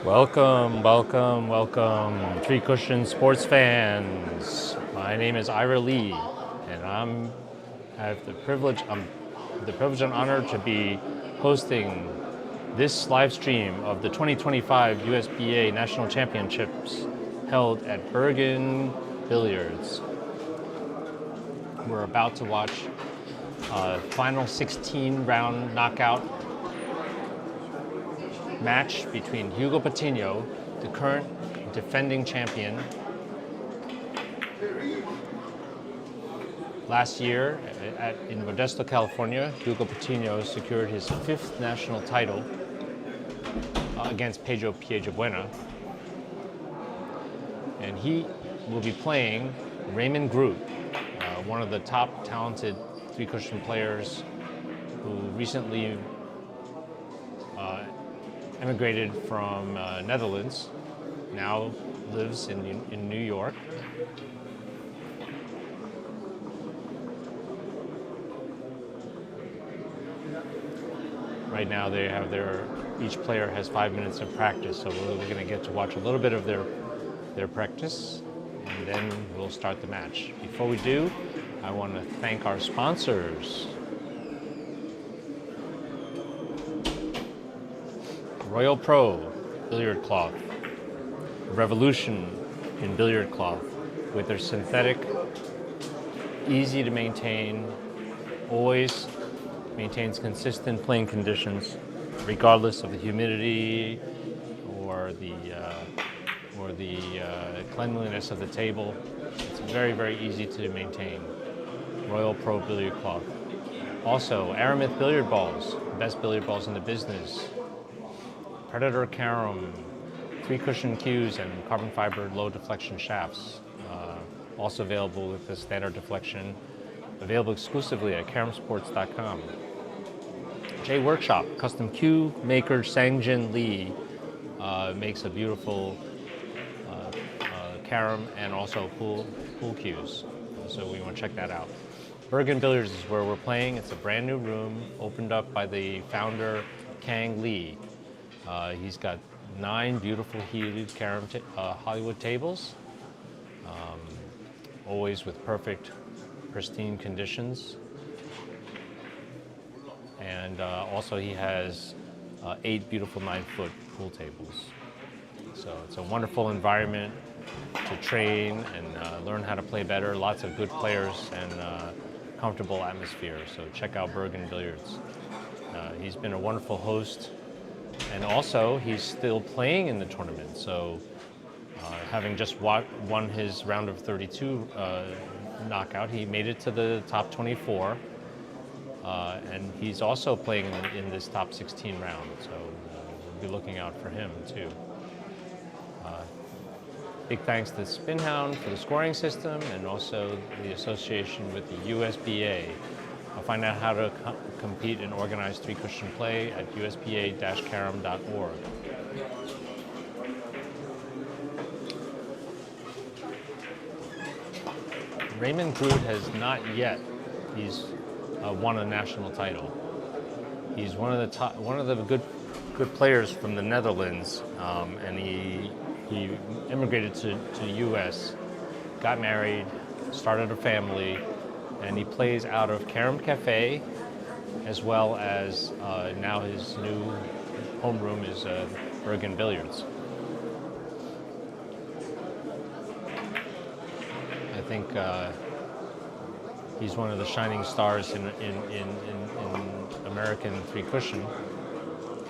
Welcome, welcome, welcome, Three Cushion sports fans. My name is Ira Lee, and I have the privilege and honor to be hosting this live stream of the 2025 USBA National Championships held at Bergen Billiards. We're about to watch a final 16 round knockout match between Hugo Patino, the current defending champion. Last year in Modesto, California, Hugo Patino secured his 5th national title against Pedro Piedrabuena. And he will be playing Raymon Groot, one of the top talented three-cushion players who recently emigrated from Netherlands, now lives in New York. Right now they have each player has 5 minutes of practice, so we're going to get to watch a little bit of their practice, and then we'll start the match. Before we do, I want to thank our sponsors. Royal Pro billiard cloth, revolution in billiard cloth with their synthetic, easy to maintain, always maintains consistent playing conditions regardless of the humidity or the cleanliness of the table. It's very, very easy to maintain. Royal Pro billiard cloth. Also, Aramith billiard balls, the best billiard balls in the business. Predator carom, 3-cushion cues, and carbon fiber low deflection shafts. Also available with the standard deflection. Available exclusively at caromsports.com. J Workshop, custom cue maker Sangjin Lee makes a beautiful carom, and also pool cues. So we want to check that out. Bergen Billiards is where we're playing. It's a brand new room opened up by the founder, Kang Lee. He's got 9 beautiful heated carom Hollywood tables, always with perfect, pristine conditions. And also he has 8 beautiful 9-foot pool tables. So it's a wonderful environment to train and learn how to play better. Lots of good players and comfortable atmosphere. So check out Bergen Billiards. He's been a wonderful host, and also he's still playing in the tournament. So having just won his round of 32 knockout, he made it to the top 24. And he's also playing in this top 16 round, so we'll be looking out for him too. Big thanks to Spinhound for the scoring system, and also the association with the USBA. I'll find out how to compete and organize 3-cushion play at usba-carom.org. Raymon Groot has not yet. He's won a national title. He's one of the good players from the Netherlands, and he immigrated to the U.S., got married, started a family, and he plays out of Carom Cafe, as well as now his new homeroom is Bergen Billiards. I think he's one of the shining stars in American 3-cushion,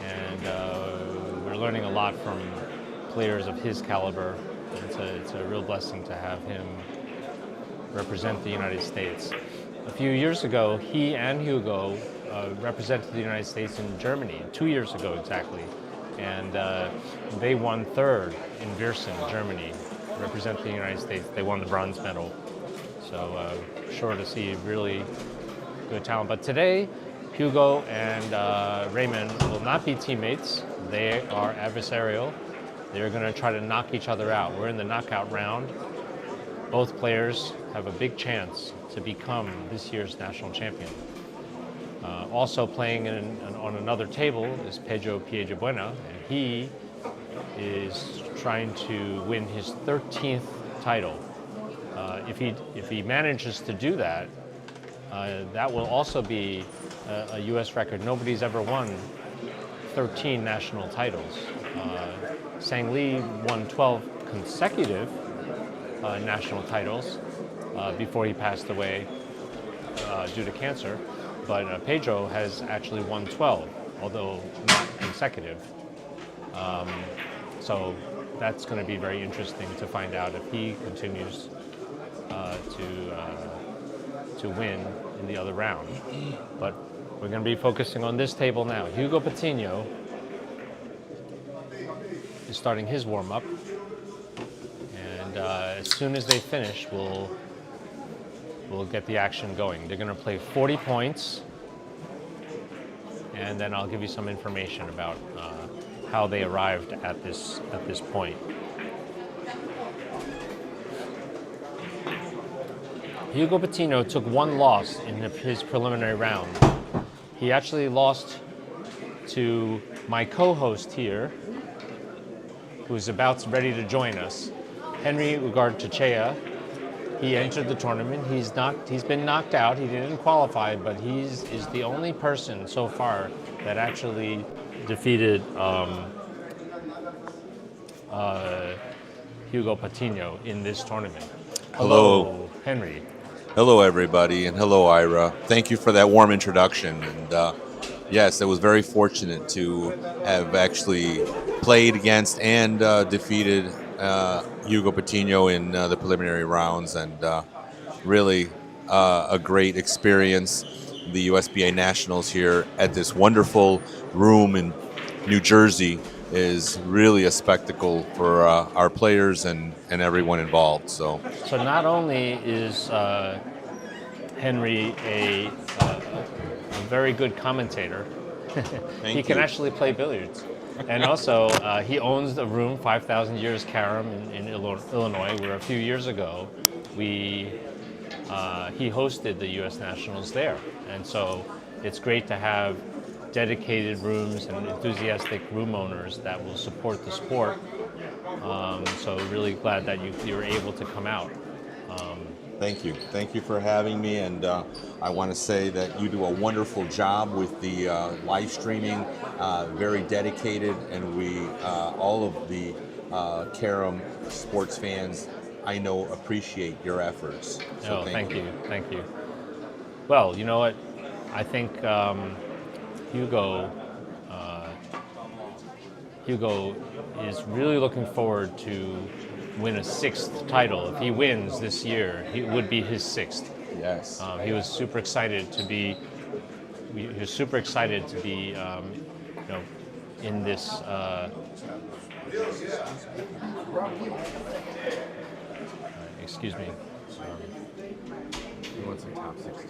and we're learning a lot from players of his caliber. It's a real blessing to have him represent the United States. A few years ago, he and Hugo represented the United States in Germany, 2 years ago exactly, and they won 3rd in Viersen, Germany, represent the United States. They won the bronze medal. So sure to see really good talent. But today, Hugo and Raymon will not be teammates. They are adversarial. They're going to try to knock each other out. We're in the knockout round. Both players have a big chance to become this year's national champion. Also playing on another table is Pedro Piedrabuena, and he is trying to win his 13th title. If he manages to do that, that will also be a U.S. record. Nobody's ever won 13 national titles. Sang Lee won 12 consecutive national titles before he passed away due to cancer. But Pedro has actually won 12, although not consecutive. So that's going to be very interesting to find out if he continues to win in the other round. But we're going to be focusing on this table now. Hugo Patino is starting his warm-up, and as soon as they finish, we'll get the action going. They're going to play 40 points, and then I'll give you some information about how they arrived at this point. Hugo Patino took 1 loss in his preliminary round. He actually lost to my co-host here, who's ready to join us, Henry Ugarte. He entered the tournament. He's been knocked out. He didn't qualify, but is the only person so far that actually defeated Hugo Patino in this tournament. Hello, Henry. Hello, everybody, and hello, Ira. Thank you for that warm introduction. And yes, I was very fortunate to have actually played against and defeated Hugo Patino in the preliminary rounds, and really a great experience. The USBA Nationals here at this wonderful room in New Jersey is really a spectacle for our players and everyone involved. So not only is Henry a very good commentator, he can actually play billiards. And also, he owns the room 5,000 Years Carom in Illinois, where a few years ago he hosted the U.S. Nationals there. And so it's great to have dedicated rooms and enthusiastic room owners that will support the sport. So really glad that you were able to come out. Thank you. Thank you for having me. And I want to say that you do a wonderful job with the live streaming, very dedicated, and we, all of the Carom sports fans, I know appreciate your efforts. So Thank you. Thank you. Well, you know what? I think Hugo is really looking forward to win a 6th title. If he wins this year, it would be his 6th. Yes. He was super excited to be. He was super excited to be, in this. Excuse me. He wants a top 16.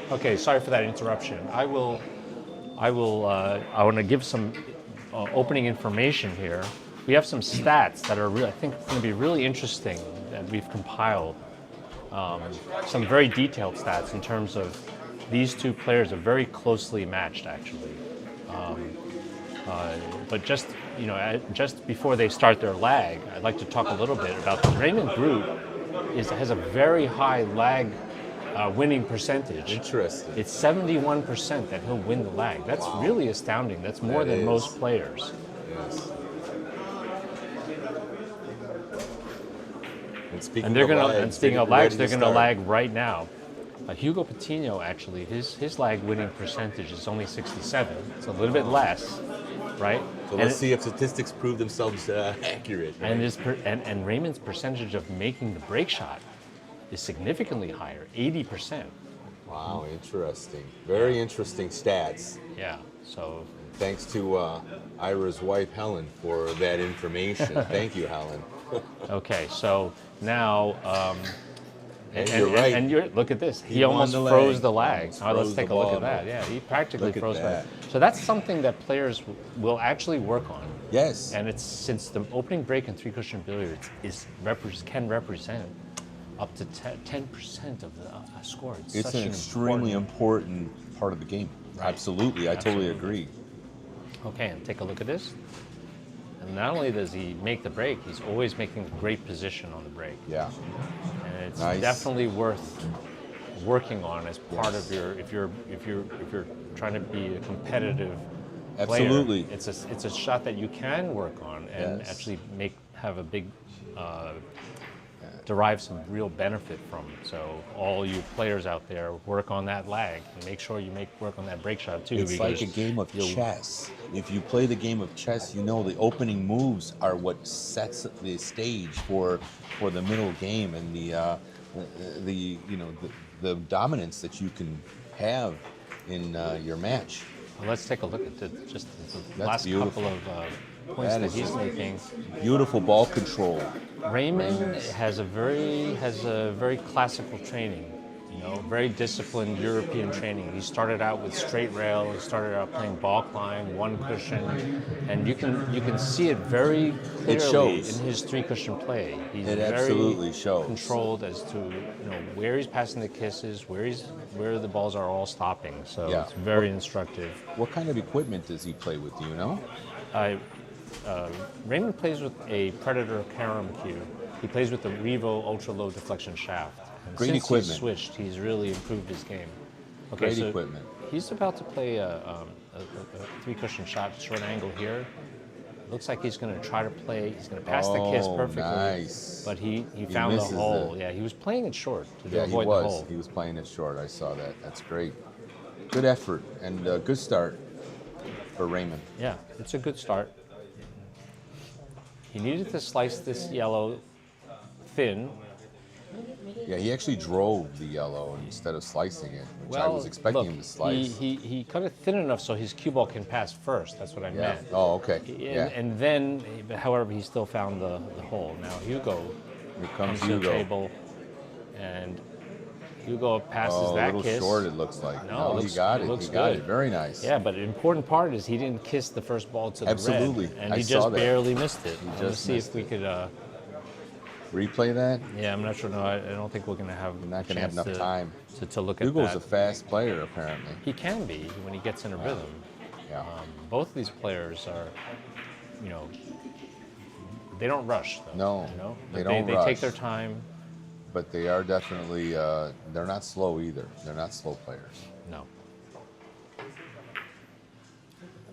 Okay, sorry for that interruption. I want to give some opening information here. We have some stats that are, I think, going to be really interesting that we've compiled. Some very detailed stats in terms of these two players are very closely matched, actually. But just before they start their lag, I'd like to talk a little bit about Raymon Groot has a very high lag winning percentage. Interesting. It's 71% that he'll win the lag. That's really astounding. That's more than most players. Yes. And speaking of lags, they're going to lag right now. Hugo Patino, actually, his lag winning percentage is only 67. It's a little bit less, right? So let's see if statistics prove themselves accurate. Right? And Raymon's percentage of making the break shot is significantly higher, 80%. Wow, interesting. Very interesting stats. Yeah, so... Thanks to Ira's wife, Helen, for that information. Thank you, Helen. Okay, so now... you're right. And look at this. He almost froze the lag. Let's take a look at that. Yeah, he practically froze that. So that's something that players will actually work on. Yes. And it's since the opening break in 3-cushion billiards can represent up to 10% of the score. It's an extremely important part of the game. Right. Absolutely, I totally agree. Okay, and take a look at this. And not only does he make the break, he's always making a great position on the break. Yeah. And it's definitely worth working on as part of your if you're trying to be a competitive Absolutely. player. It's a shot that you can work on and actually have a big derive some real benefit from. So all you players out there, work on that lag and make sure you work on that break shot too. It's like a game of chess. If you play the game of chess, you know the opening moves are what sets the stage for the middle game and the dominance that you can have in your match. Well, let's take a look at the last couple of points that he's making. Beautiful ball control. Raymon has a very classical training, very disciplined European training. He started out with straight rail. He started out playing ball climb, 1 cushion, and you can see it very clearly in his 3-cushion play. He's absolutely very controlled as to where he's passing the kisses, where the balls are all stopping. So it's very instructive. What kind of equipment does he play with? Do you know? Raymon plays with a Predator Carom cue. He plays with the Revo ultra low deflection shaft. And Great since equipment. He's switched, he's really improved his game. Okay, Great equipment. He's about to play a 3-cushion shot, short angle here. Looks like he's going to try to play. He's going to pass the kiss perfectly. Nice. But he found the hole. Yeah, he was playing it short to avoid the hole. He was playing it short. I saw that. That's great. Good effort and good start for Raymon. Yeah, it's a good start. He needed to slice this yellow thin, Yeah, he actually drove the yellow instead of slicing it, which I was expecting look, him to slice. he cut it thin enough so his cue ball can pass first. That's what I Yeah. meant. Oh, okay. Yeah. And then, however, he still found the hole. Now Hugo Here comes comes to the Hugo. table, and Hugo passes Oh, a that little kiss. short, it looks like. No, No, he got it it. looks He got good. it. Very nice. Yeah, but the important part is he didn't kiss the first ball to the Absolutely. red, and I he saw just that. barely missed it. He Let's just see if missed we it. could. Replay that? Yeah, I'm not sure. No, I don't think we're going to have. We're not a going to have chance enough time. to look at Hugo's that. a fast player, apparently. He can be when he gets in a rhythm. Yeah. Both of these players are, you know, they don't rush though. No, you know? they But don't They rush. take their time. But they are definitely, they're not slow either. They're not slow players. No.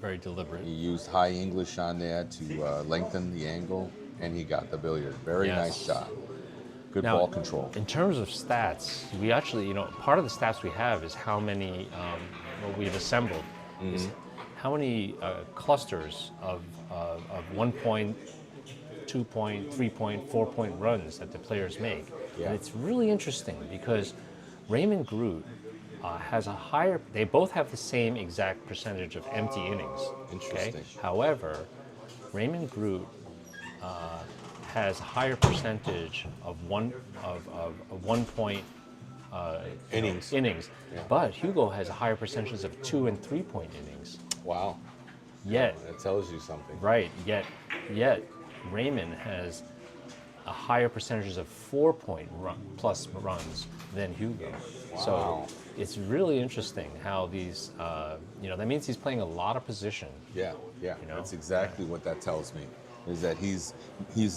Very deliberate. He used high English on that to lengthen the angle, and he got the billiard. Very Yes. nice shot. Good Now, ball control. In terms of stats, we actually, you know, part of the stats we have is how many, what we've assembled, is how many clusters of 1 point, 2 point, 3 point, 4 point runs that the players make. Yeah. And it's really interesting because Raymon Groot has a higher, they both have the same exact percentage of empty innings. Interesting. Okay? However, Raymond Groot has a higher percentage of 1 point Innings. Yeah. but Hugo has a higher percentage of 2 and 3 point innings. Wow. Yet, That tells you something. right? Yet, Raymond has a higher percentage of 4 point plus runs than Hugo. Wow. So it's really interesting how these, you know, that means he's playing a lot of position. Yeah, yeah. You know? That's exactly what that tells me. Is that he's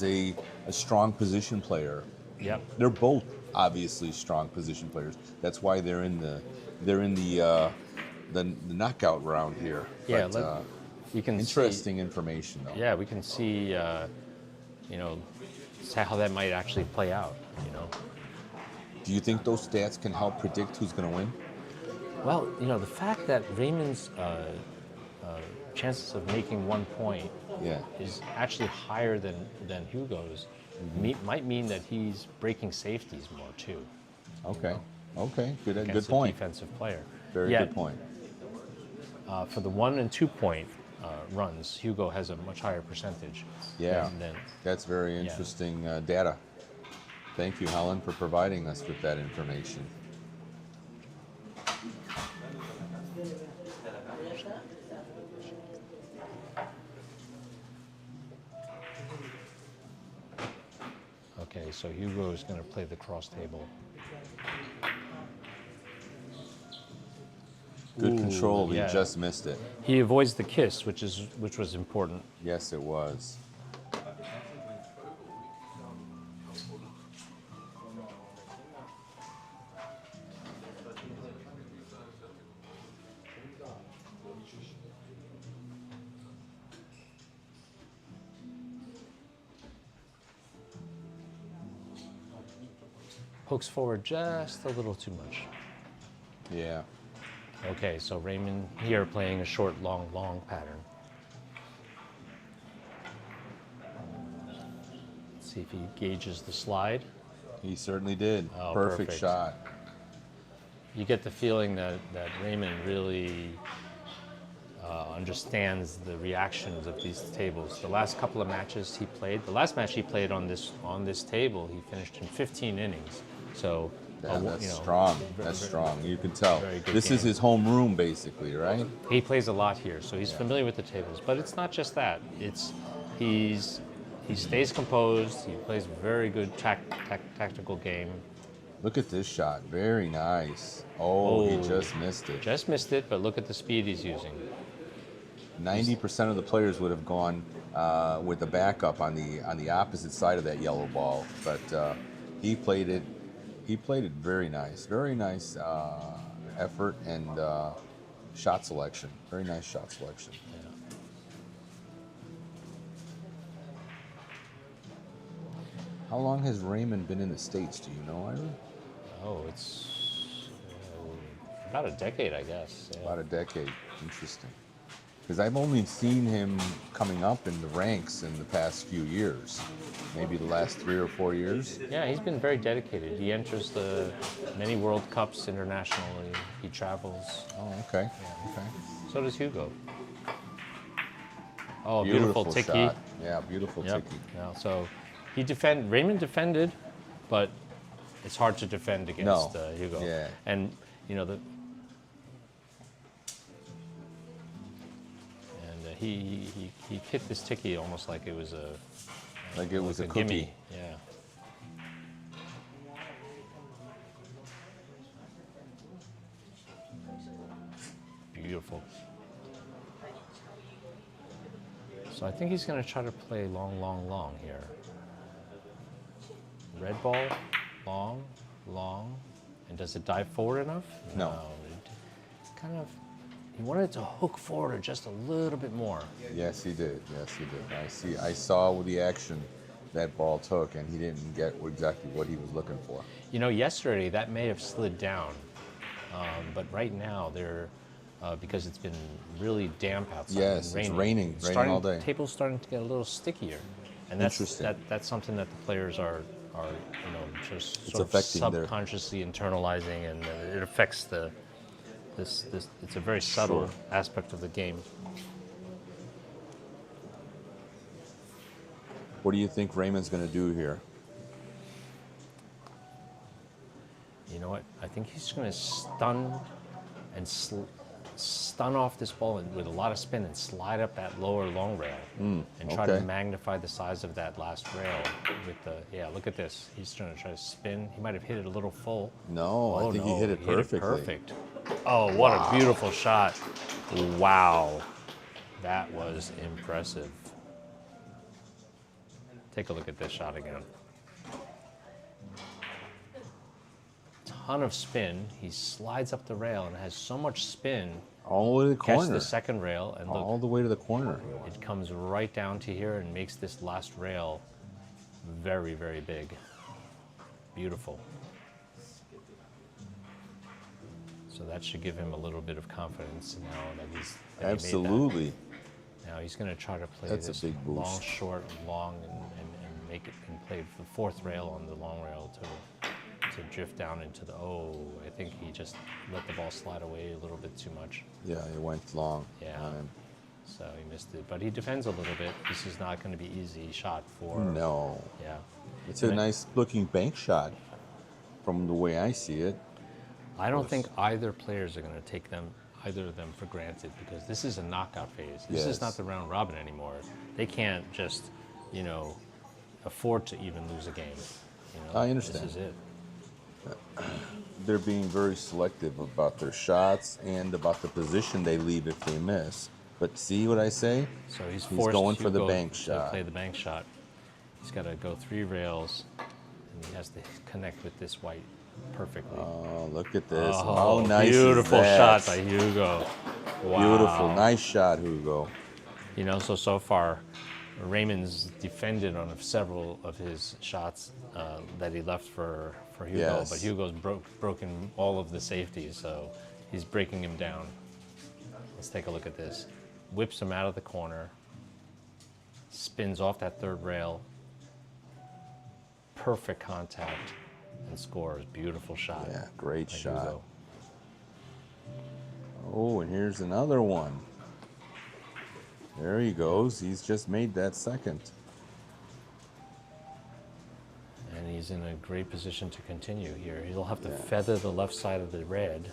a strong position player. Yep. They're both obviously strong position players. That's why they're in the knockout round here. Yeah. But, You can interesting information though. See, yeah, we can see, you know, how that might actually play out. You know. Do you think those stats can help predict who's going to win? Well, you know, the fact that Raymond's chances of making 1 point Yeah. is actually higher than Hugo's might mean that he's breaking safeties more too. Okay. Okay. Good. Against Good a point. defensive player. Very Yet, good point. For the 1 and 2 point runs, Hugo has a much higher percentage. Yeah. Than That's very interesting data. Thank you, Helen, for providing us with that information. Okay, so Hugo is going to play the cross table. Good control. yeah. He just missed it. He avoids the kiss, which was important. Yes, it was. Pokes forward just a little too much. Yeah. Okay, so Raymond here playing a short, long, long pattern. Let's see if he gauges the slide. He certainly did. Oh, Perfect perfect. shot. You get the feeling that Raymond really understands the reactions of these tables. The last couple of matches he played, the last match he played on this table, he finished in 15 innings. So, Yeah, that's you know, strong. That's strong. You can tell. very good This is game. his home room, basically, right? He plays a lot here, so he's familiar with the tables. But it's not just that. He stays composed. He plays a very good tactical game. Look at this shot. Very nice. Oh, he Oh. just missed it. Just missed it, but look at the speed he's using. 90% of the players would have gone with the backup on the opposite side of that yellow ball, but he played it. He played it very nice. Very nice effort and shot selection. Very nice shot selection. How long has Raymond been in the States? Do you know, Ira? Oh, it's about a decade, I guess. Yeah. About a decade. Interesting. Because I've only seen him coming up in the ranks in the past few years, maybe the last 3 or 4 years. Yeah, he's been very dedicated. He enters the many World Cups internationally. He travels. Oh, okay. Okay. So does Hugo. Oh, beautiful tiki. shot. Yeah, beautiful Yep. tiki. Yeah, so Raymond defended, but it's hard to defend against Hugo. Yeah. And he hit this tiki almost like it was a cookie. gimme. Yeah. Beautiful. So I think he's going to try to play long, long, long here. Red ball, long, long. And does it dive forward enough? No. It kind of, he wanted it to hook forward just a little bit more. Yes, he did. Yes, he did. I saw with the action that ball took, and he didn't get exactly what he was looking for. You know, yesterday that may have slid down, but right now they're because it's been really damp outside. Yes, and it's raining all day. Table's starting to get a little stickier, and that's Interesting. That's something that the players are just It's sort of affecting their- subconsciously internalizing, and it affects this. It's a very subtle Sure. aspect of the game. What do you think Raymon's going to do here? You know what? I think he's going to stun and stun off this ball with a lot of spin and slide up that lower long rail and try to okay. magnify the size of that last rail with look at this. He's trying to spin. He might have hit it a little full. No, I think he hit it perfectly. Perfect. Oh, what a beautiful shot. Wow. That was impressive. Take a look at this shot again. Ton of spin. He slides up the rail and has so much spin. All the way to the Catch corner. the second rail and look, All the way to the corner. it comes right down to here and makes this last rail very, very big. Beautiful. So that should give him a little bit of confidence now that he made that. Absolutely. Now he's going to try to play That's a this big boost. long, short, long, and make it and play the fourth rail on the long rail to drift down into the. Oh, I think he just let the ball slide away a little bit too much. Yeah, it went long. Yeah. on him. So he missed it, but he defends a little bit. This is not going to be easy shot for. No. Yeah. It's a nice looking bank shot from the way I see it. I don't think either players are going to take either of them for granted because this is a knockout phase. This is Yes. not the round robin anymore. They can't just, afford to even lose a game. I understand. This is it. They're being very selective about their shots and about the position they leave if they miss. But see what I say? So he's forced going for the Hugo bank to shot. play the bank shot. He's got to go 3 rails, and he has to connect with this white perfectly. Oh, look at this. Oh, How nice beautiful is that? shot by Hugo. Wow. Beautiful. Nice shot, Hugo. So far, Raymond's defended on several of his shots that he left for Hugo, Yes. but Hugo's broken all of the safeties, so he's breaking him down. Let's take a look at this. Whips him out of the corner, spins off that third rail, perfect contact, and scores. Beautiful shot. Yeah, great by shot. Hugo. Oh, and here's another one. There he goes. He's just made that second. And he's in a great position to continue here. He'll have to feather the left side of the red.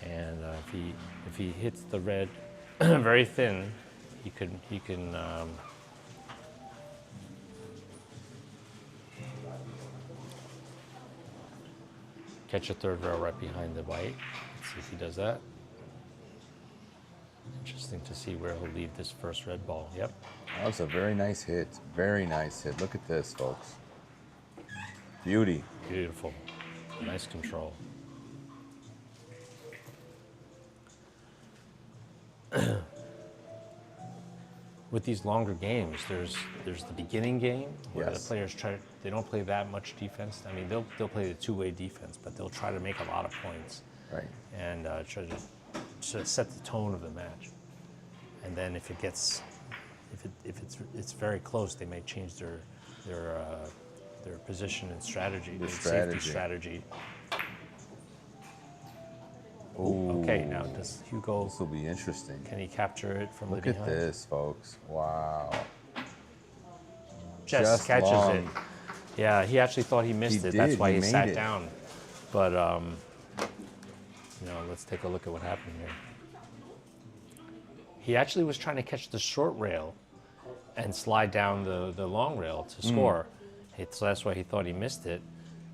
And if he hits the red very thin, he can catch a third rail right behind the white. Let's see if he does that. Interesting to see where he'll leave this first red ball. Yep. That was a very nice hit. Very nice hit. Look at this, folks. Beauty. Beautiful. Nice control. With these longer games, there's the beginning game where the Yes. players they don't play that much defense. I mean, they'll play the two-way defense, but they'll try to make a lot of points Right. and try to set the tone of the match. and then if it's very close, they may change their position and strategy, their safety strategy. Ooh. Okay, now does Hugo? This will be interesting. Can he capture it from the Look behind? at this, folks. Wow. Just catches long. it. Yeah, he actually thought he missed He it. That's did, why he he made sat it. down. But let's take a look at what happened here. He actually was trying to catch the short rail and slide down the long rail to score. So that's why he thought he missed it.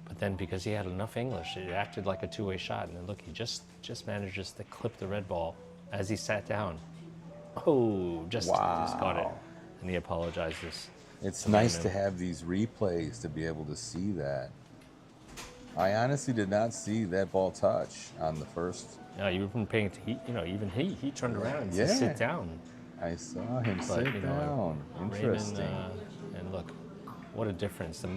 But then because he had enough English, it acted like a two-way shot. And then look, he just manages to clip the red ball as he sat down. Oh, just caught it. And he apologizes. It's nice to have these replays to be able to see that. I honestly did not see that ball touch on the first. Yeah, you've been paying. Even he turned around and Yeah. said, "Sit down." I saw him sit down. Interesting. Raymon, and look, what a difference a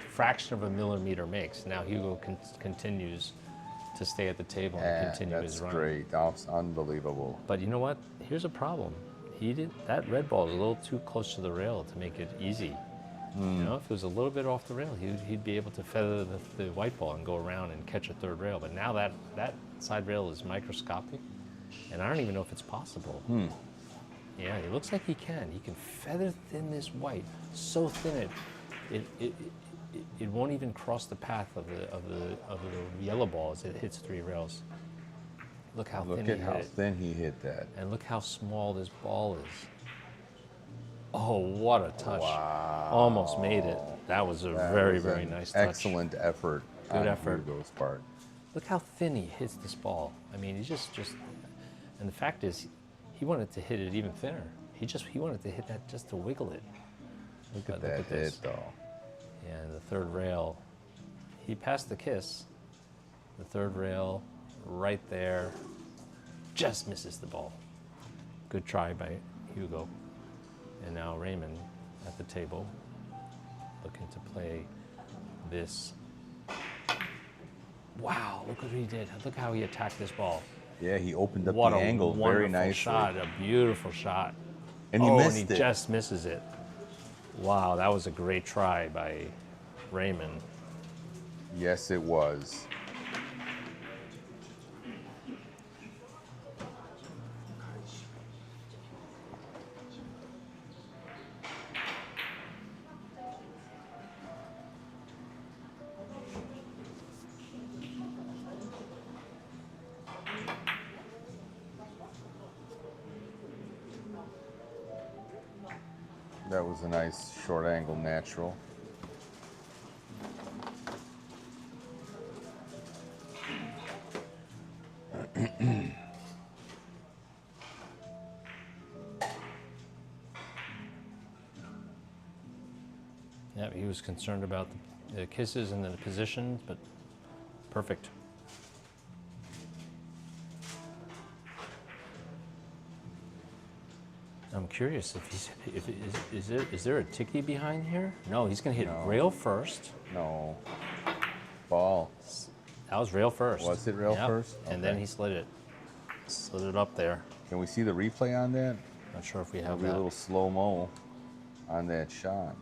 fraction of a millimeter makes. Now Hugo continues to stay at the table and continue his run. That's great. That's unbelievable. But you know what? Here's a problem. That red ball is a little too close to the rail to make it easy. If it was a little bit off the rail, he'd be able to feather the white ball and go around and catch a third rail. But now that side rail is microscopic, and I don't even know if it's possible. Yeah, it looks like he can. He can feather thin this white so thin it won't even cross the path of the yellow ball as it hits three rails. Look how thin he hit that. And look how small this ball is. Oh, what a touch. Wow. Almost made it. That was a very nice touch. Excellent effort. Good effort. Hugo's part. Look how thin he hits this ball. I mean, he's just and the fact is, he wanted to hit it even thinner. He wanted to hit that just to wiggle it. Look at that hit, though. Yeah, and the third rail, he passed the kiss. The third rail, right there, just misses the ball. Good try by Hugo. And now Raymon at the table, looking to play this. Wow, look what he did. Look how he attacked this ball. Yeah, he opened up the angle very nicely. Shot, a beautiful shot. And he missed and he just misses it. Wow, that was a great try by Raymon. Yes, it was. That was a nice short angle natural. Yeah, he was concerned about the kisses and the positions, but perfect. I'm curious is there a ticky behind here? No, he's gonna hit rail first. No. Ball. That was rail first. Was it rail first? And then he slid it up there. Can we see the replay on that? Not sure if we have Maybe that. a little slow-mo on that shot.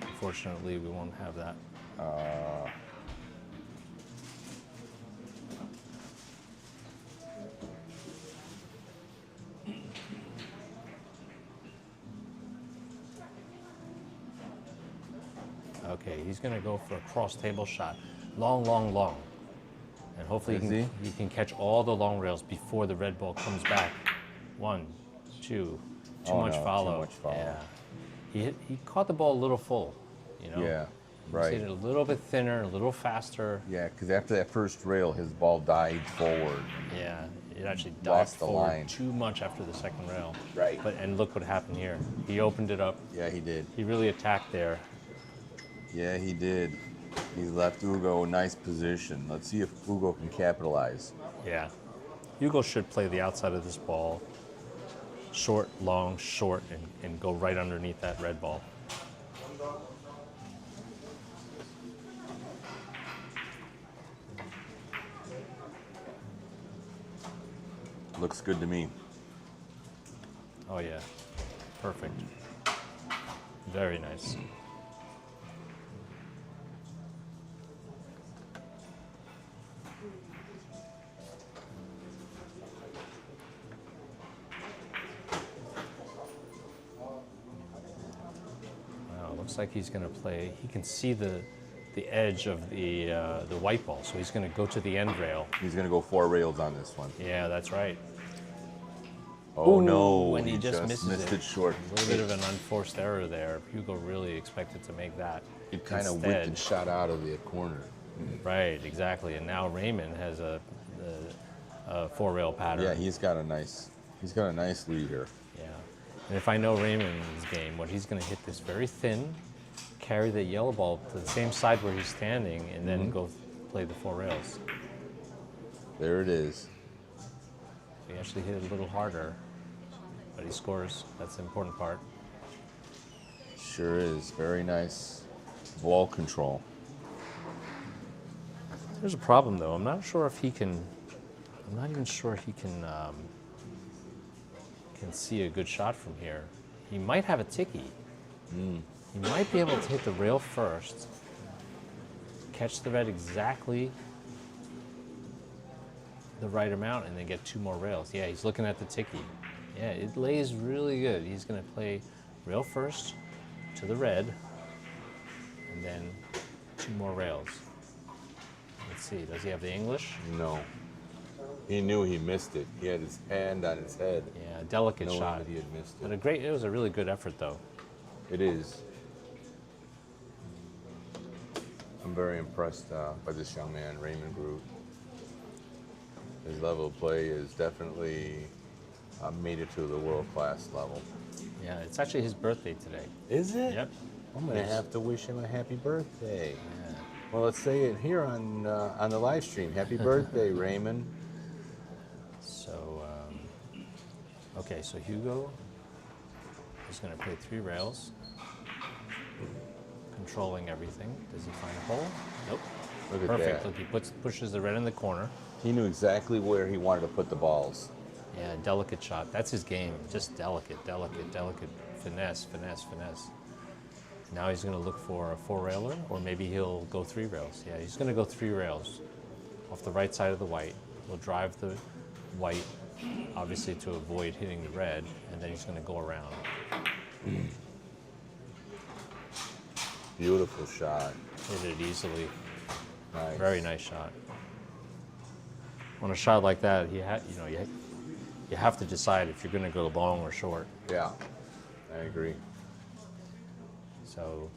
Unfortunately, we won't have that. Okay, he's going to go for a cross-table shot. Long, long, long. And hopefully he can catch all the long rails before the red ball comes back. 1, 2, too much follow. Too much follow. Yeah. He caught the ball a little full, you know? Yeah, right. He hit it a little bit thinner, a little faster. Yeah, because after that first rail, his ball dived forward. Yeah, it actually dived Lost the forward line. too much after the second rail. Right. And look what happened here. He opened it up. Yeah, he did. He really attacked there. Yeah, he did. He left Hugo a nice position. Let's see if Hugo can capitalize. Yeah. Hugo should play the outside of this ball. Short, long, short, and go right underneath that red ball. Looks good to me. Oh yeah, perfect. Very nice. Wow, looks like he's going to play. He can see the edge of the white ball, so he's going to go to the end rail. He's going to go 4 rails on this one. Yeah, that's right. Oh Ooh, no, and he just missed misses it short. A little bit of an unforced error there. Hugo really expected to make that. It kind of instead. whipped and shot out of the corner. Right, exactly. And now Raymon has a 4-rail pattern. Yeah, he's got a nice lead here. Yeah. And if I know Raymon's game, what he's going to hit this very thin, carry the yellow ball to the same side where he's standing, and then go play the 4 rails. There it is. He actually hit it a little harder, but he scores. That's the important part. Sure is. Very nice ball control. There's a problem though. I'm not sure if he can. I'm not even sure he can see a good shot from here. He might have a ticky. He might be able to hit the rail first, catch the red exactly the right amount, and then get 2 more rails. Yeah, he's looking at the ticky. Yeah, it lays really good. He's going to play rail first to the red, and then 2 more rails. Let's see, does he have the English? No. He knew he missed it. He had his hand on his head. Yeah, delicate Knowing shot. that he had missed But it. it was a really good effort though. It is. I'm very impressed by this young man, Raymon Groot. His level of play is definitely made it to the world-class level. Yeah, it's actually his birthday today. Is it? Yep. I'm going to have to wish him a happy birthday. Yeah. Well, let's say it here on the live stream. Happy birthday, Raymond. So, okay, so Hugo is going to play 3 rails, controlling everything. Does he find a hole? Nope. Look at Perfect. that. Look, he pushes the red in the corner. He knew exactly where he wanted to put the balls. Yeah, delicate shot. That's his game. Just delicate, finesse. Now he's going to look for a 4-railer, or maybe he'll go 3 rails. Yeah, he's going to go 3 rails off the right side of the white. He'll drive the white, obviously to avoid hitting the red, and then he's going to go around. Beautiful shot. Hit it easily. Nice. Very nice shot. On a shot like that, you have to decide if you're going to go long or short. Yeah, I agree. So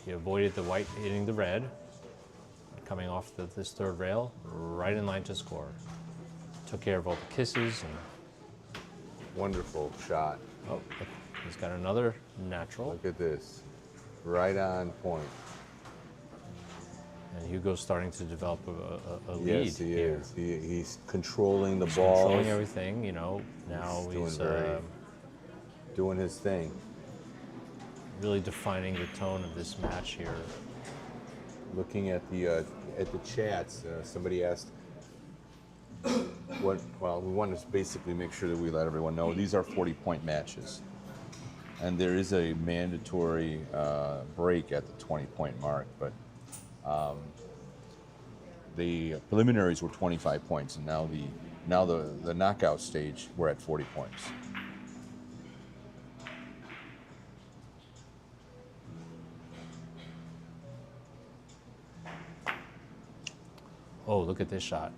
he avoided the white hitting the red, coming off this 3rd rail, right in line to score. Took care of all the kisses. And, Wonderful shot. oh, look, he's got another natural. Look at this. Right on point. And Hugo's starting to develop a lead Yes, he here. is. He's controlling the He's ball. controlling everything, now he's doing his thing. really defining the tone of this match here. Looking at the chats, somebody asked what. Well, we want to basically make sure that we let everyone know these are 40-point matches, and there is a mandatory break at the 20-point mark. But the preliminaries were 25 points, and now the knockout stage we're at 40 points. Oh, look at this shot.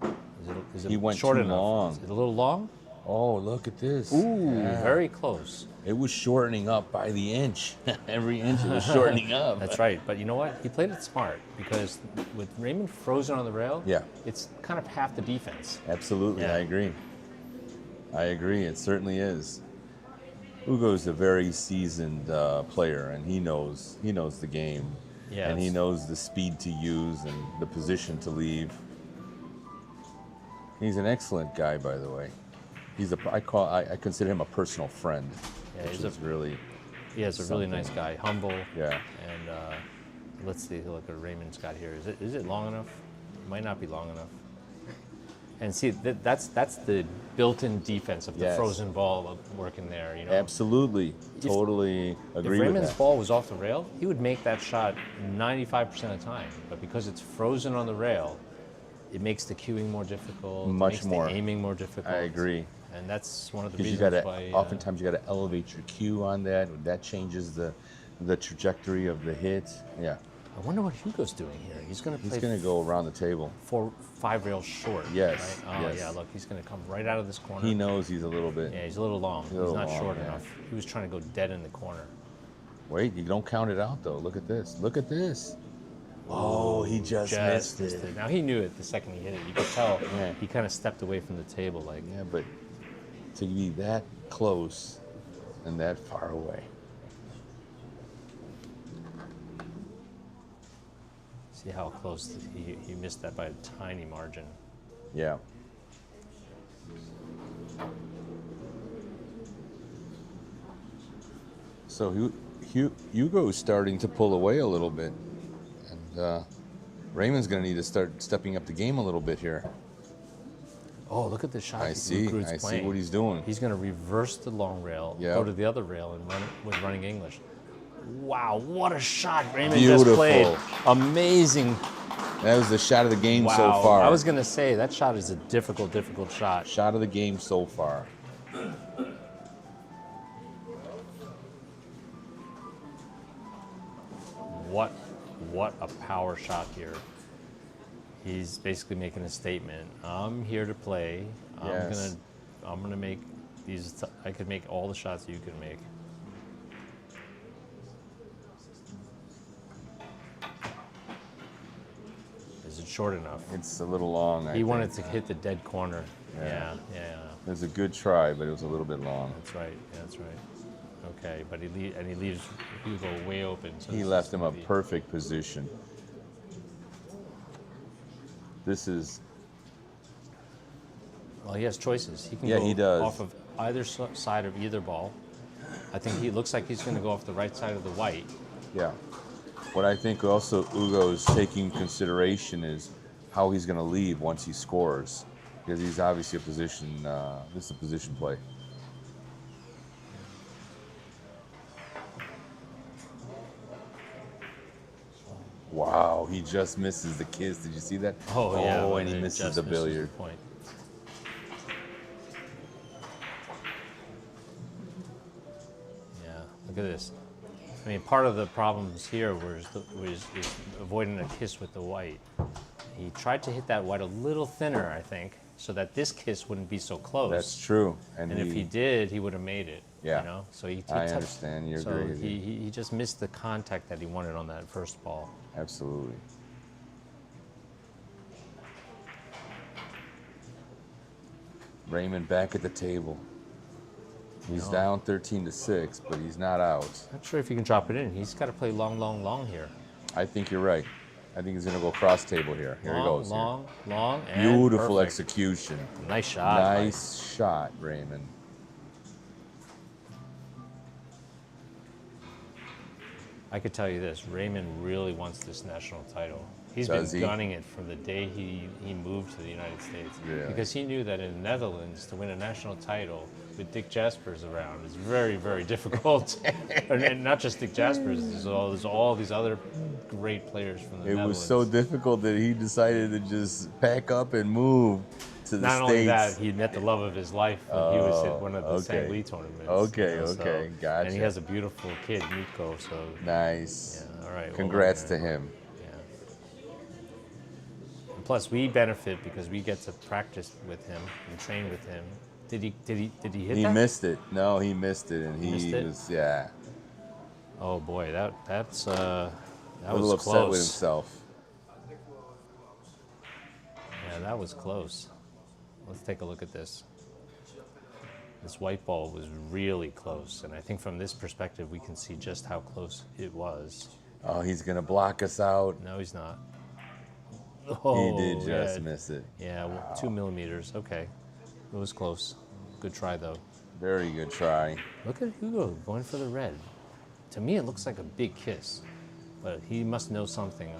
Is it He went short too enough? long. Is it a little long? Oh, look at this. Ooh, Yeah. very close. It was shortening up by the inch. Every inch it was shortening up. That's right. But you know what? He played it smart because with Raymond frozen on the rail, Yeah. it's kind of half the defense. Absolutely, Yeah. I agree. It certainly is. Hugo's a very seasoned player, and he knows the game, Yeah, and he it's- knows the speed to use and the position to leave. He's an excellent guy, by the way. I consider him a personal friend. Yeah, which he's is really He is a really something. nice guy, humble. Yeah. And let's see, look what Raymond's got here. Is it long enough? It might not be long enough. And see, that's the built-in defense of the Yes. frozen ball working there. You know, Absolutely. Totally if agree with Raymond's that. ball was off the rail, he would make that shot 95% of the time. But because it's frozen on the rail, it makes the cueing more difficult. Much it makes more. the aiming more difficult. I agree. And that's one of the Because you reasons got why. to, oftentimes you got to elevate your cue on that. That changes the trajectory of the hit. Yeah. I wonder what Hugo's doing here. He's going to play He's going to go around the table. 5 rails short. Yes, Right? Oh, yes. yeah, look, he's going to come right out of this corner. He knows he's a little bit. Yeah, he's a little long. He's little not long, short yeah. enough. He was trying to go dead in the corner. Wait, you don't count it out though. Look at this. Look at this. Oh, he just missed it. Now he knew it the second he hit it. You could tell Yeah. he kind of stepped away from the table, like. Yeah, but to be that close and that far away. See how close he missed that by a tiny margin. Yeah. So Hugo's starting to pull away a little bit, and Raymond's going to need to start stepping up the game a little bit here. Oh, look at the shot. I see what he's doing. He's going to reverse the long rail, Yeah. go to the other rail, and run it with running English. Wow, what a shot Raymond Beautiful. just played. Amazing. That was the shot of the game Wow. so far. I was going to say, that shot is a difficult shot. Shot of the game so far. What a power shot here. He's basically making a statement. I'm here to play. Yes. I'm gonna make these. I could make all the shots you can make. Is it short enough? It's a little long. I He think. wanted to hit the dead corner. Yeah. It was a good try, but it was a little bit long. That's right. Yeah, that's right. Okay, but he leaves Hugo way open. So He this left is him gonna a be- perfect position. This is, Well, he has choices. He can Yeah, go he does. off of either side of either ball. I think he looks like he's going to go off the right side of the white. yeah. What I think also Hugo is taking consideration is how he's going to leave once he scores. Because he's obviously a position, this is a position play. Wow, he just misses the kiss. Did you see that? Oh, yeah. Oh, but and he it misses just the billiard. point. Yeah, look at this. I mean, part of the problems here was avoiding a kiss with the white. He tried to hit that white a little thinner, I think, so that this kiss wouldn't be so close. That's true. And if he did, he would have made it. Yeah. You know? So he I touched- understand. You so agree with you. he just missed the contact that he wanted on that first ball. Absolutely. Raymond back at the table. He's down 13-6, but he's not out. Not sure if he can drop it in. He's got to play long, long, long here. I think you're right. I think he's going to go cross table here. Here he goes. Long, long, Here. and Beautiful perfect. execution. Nice shot. Mike. Nice shot, Raymond. I could tell you this, Raymond really wants this national title. He's Does been he? gunning it from the day he moved to the United States. Really? Because he knew that in the Netherlands, to win a national title with Dick Jaspers around is very, very difficult. and not just Dick Jaspers, there's all these other great players from the It Netherlands. was so difficult that he decided to just pack up and move to the Not States. only that, he met the love of his life when he was at one of the okay. Sang Lee tournaments. Okay, so- okay, gotcha. And he has a beautiful kid, Nico, so Nice. yeah, all right. well Congrats done, to man. him. Yeah. And plus, we benefit because we get to practice with him and train with him. Did he hit He that? missed it. No, he missed it, and he Missed it? was, yeah, Oh boy, that a was little close. upset with himself. Yeah, that was close. Let's take a look at this. This white ball was really close, and I think from this perspective, we can see just how close it was. Oh, he's gonna block us out. No, he's not. He Oh, did just yeah. miss it. Yeah, 2 millimeters. Okay, it was close. Good try though. Very good try. Look at Hugo going for the red. To me, it looks like a big kiss, but he must know something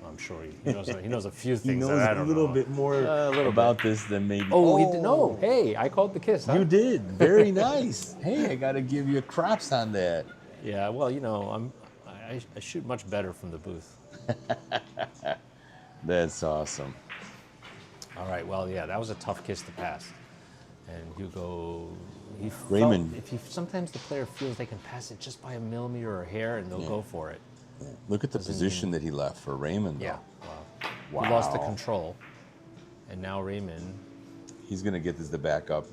I'm sure he knows a few He things knows that I a don't little know. bit more A little about this than maybe. Oh, he did, no. Hey, I called the kiss, huh? You did. Very nice. Hey, I got to give you props on that. Yeah, well, I shoot much better from the booth. That's awesome. All right, well, yeah, that was a tough kiss to pass. And Hugo, Raymond. Sometimes the player feels they can pass it just by a millimeter or a hair, and they'll go for it. Look at the position that he left for Raymond, though. Yeah, Wow. He lost the control, and now Raymond. He's going to get this the backup.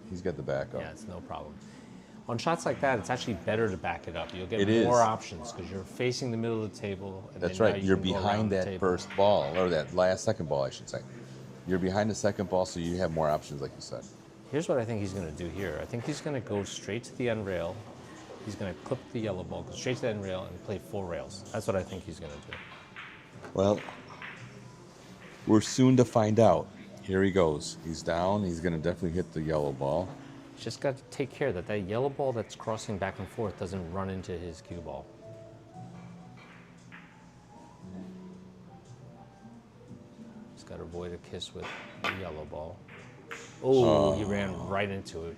He's got the backup. Yeah, it's no problem. On shots like that, it's actually better to back it up. You'll get It more is. options because you're facing the middle of the table. And That's then right. now you You're can go around behind the that table. first ball, or that second ball, I should say. You're behind the second ball, so you have more options, like you said. Here's what I think he's going to do here. I think he's going to go straight to the end rail. He's going to clip the yellow ball, go straight to the end rail, and play full rails. That's what I think he's going to do. Well, we're soon to find out. Here he goes. He's down. He's going to definitely hit the yellow ball. He's just got to take care that yellow ball that's crossing back and forth doesn't run into his cue ball. He's got to avoid a kiss with the yellow ball. Oh, he ran right into it.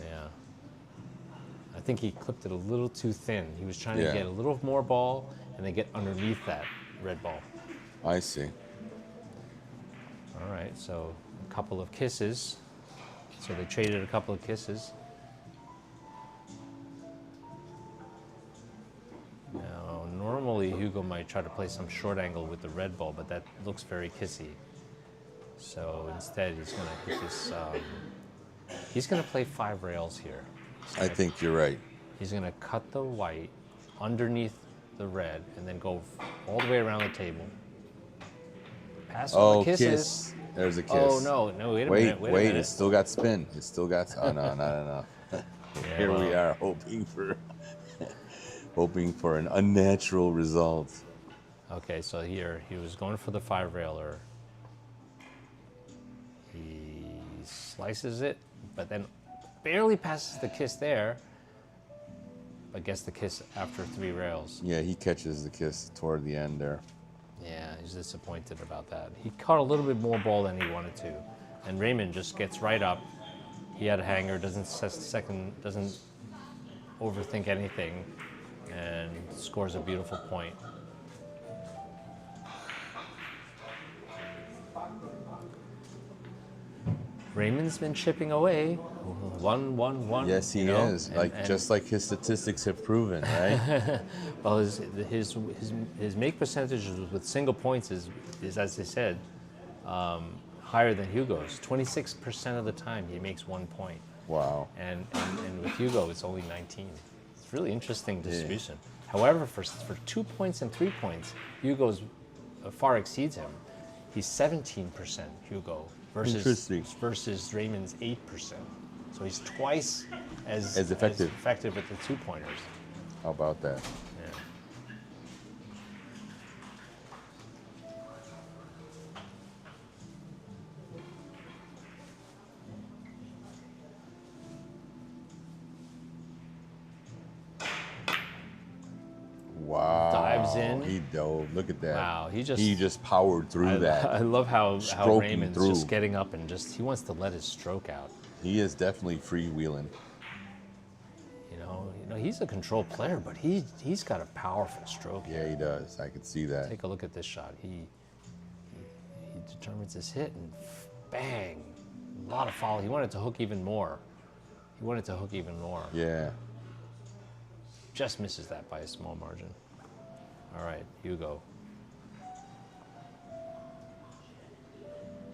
Yeah. I think he clipped it a little too thin. He was trying to get a little more ball and then get underneath that red ball. I see. All right, so a couple of kisses. So they traded a couple of kisses. Now, normally Hugo might try to play some short angle with the red ball, but that looks very kissy. So instead, he's going to hit this. He's going to play 5 rails here. I think you're right. He's going to cut the white underneath the red and then go all the way around the table. Pass all the kisses. Kiss. There's a kiss. Oh, no, wait a minute. Wait a minute. It's still got spin. It's still got. Oh no, not enough. Yeah, Here we well, are hoping for an unnatural result. Okay, so here he was going for the 5 railer. He slices it, but then barely passes the kiss there, but gets the kiss after 3 rails. Yeah, he catches the kiss toward the end there. Yeah, he's disappointed about that. He caught a little bit more ball than he wanted to, and Raymond just gets right up. He had a hanger, doesn't overthink anything, and scores a beautiful point. Raymond's been chipping away. 1-1-1. Yes, he is. Just like his statistics have proven, right? Well, his make percentages with single points is as I said, higher than Hugo's. 26% of the time he makes 1 point. Wow. And with Hugo, it's only 19. It's really interesting distribution. However, for 2 points and 3 points, Hugo's far exceeds him. He's 17%, Hugo, versus Raymond's 8%. So he's twice as effective with the 2-pointers. How about that? Yeah. Wow. Dives in. He dove. Look at that. Wow, he just powered through that. I love how Stroking Raymond's through. just getting up and he wants to let his stroke out. He is definitely freewheeling. You know, he's a control player, but he's got a powerful stroke. Yeah, he does. I could see that. Take a look at this shot. He determines his hit and bang, a lot of follow. He wanted to hook even more. Yeah. Just misses that by a small margin. All right, Hugo.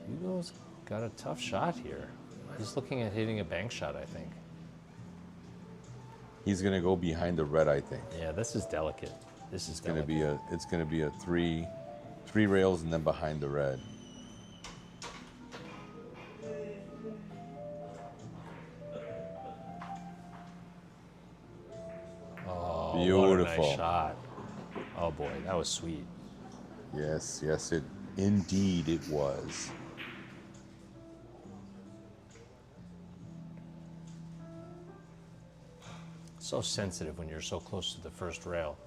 Hugo's got a tough shot here. He's looking at hitting a bank shot, I think. He's gonna go behind the red, I think. Yeah, this is delicate. It's gonna be a three rails and then behind the red. Oh, beautiful. what a nice shot. Oh boy, that was sweet. Yes, it indeed it was. So sensitive when you're so close to the first rail.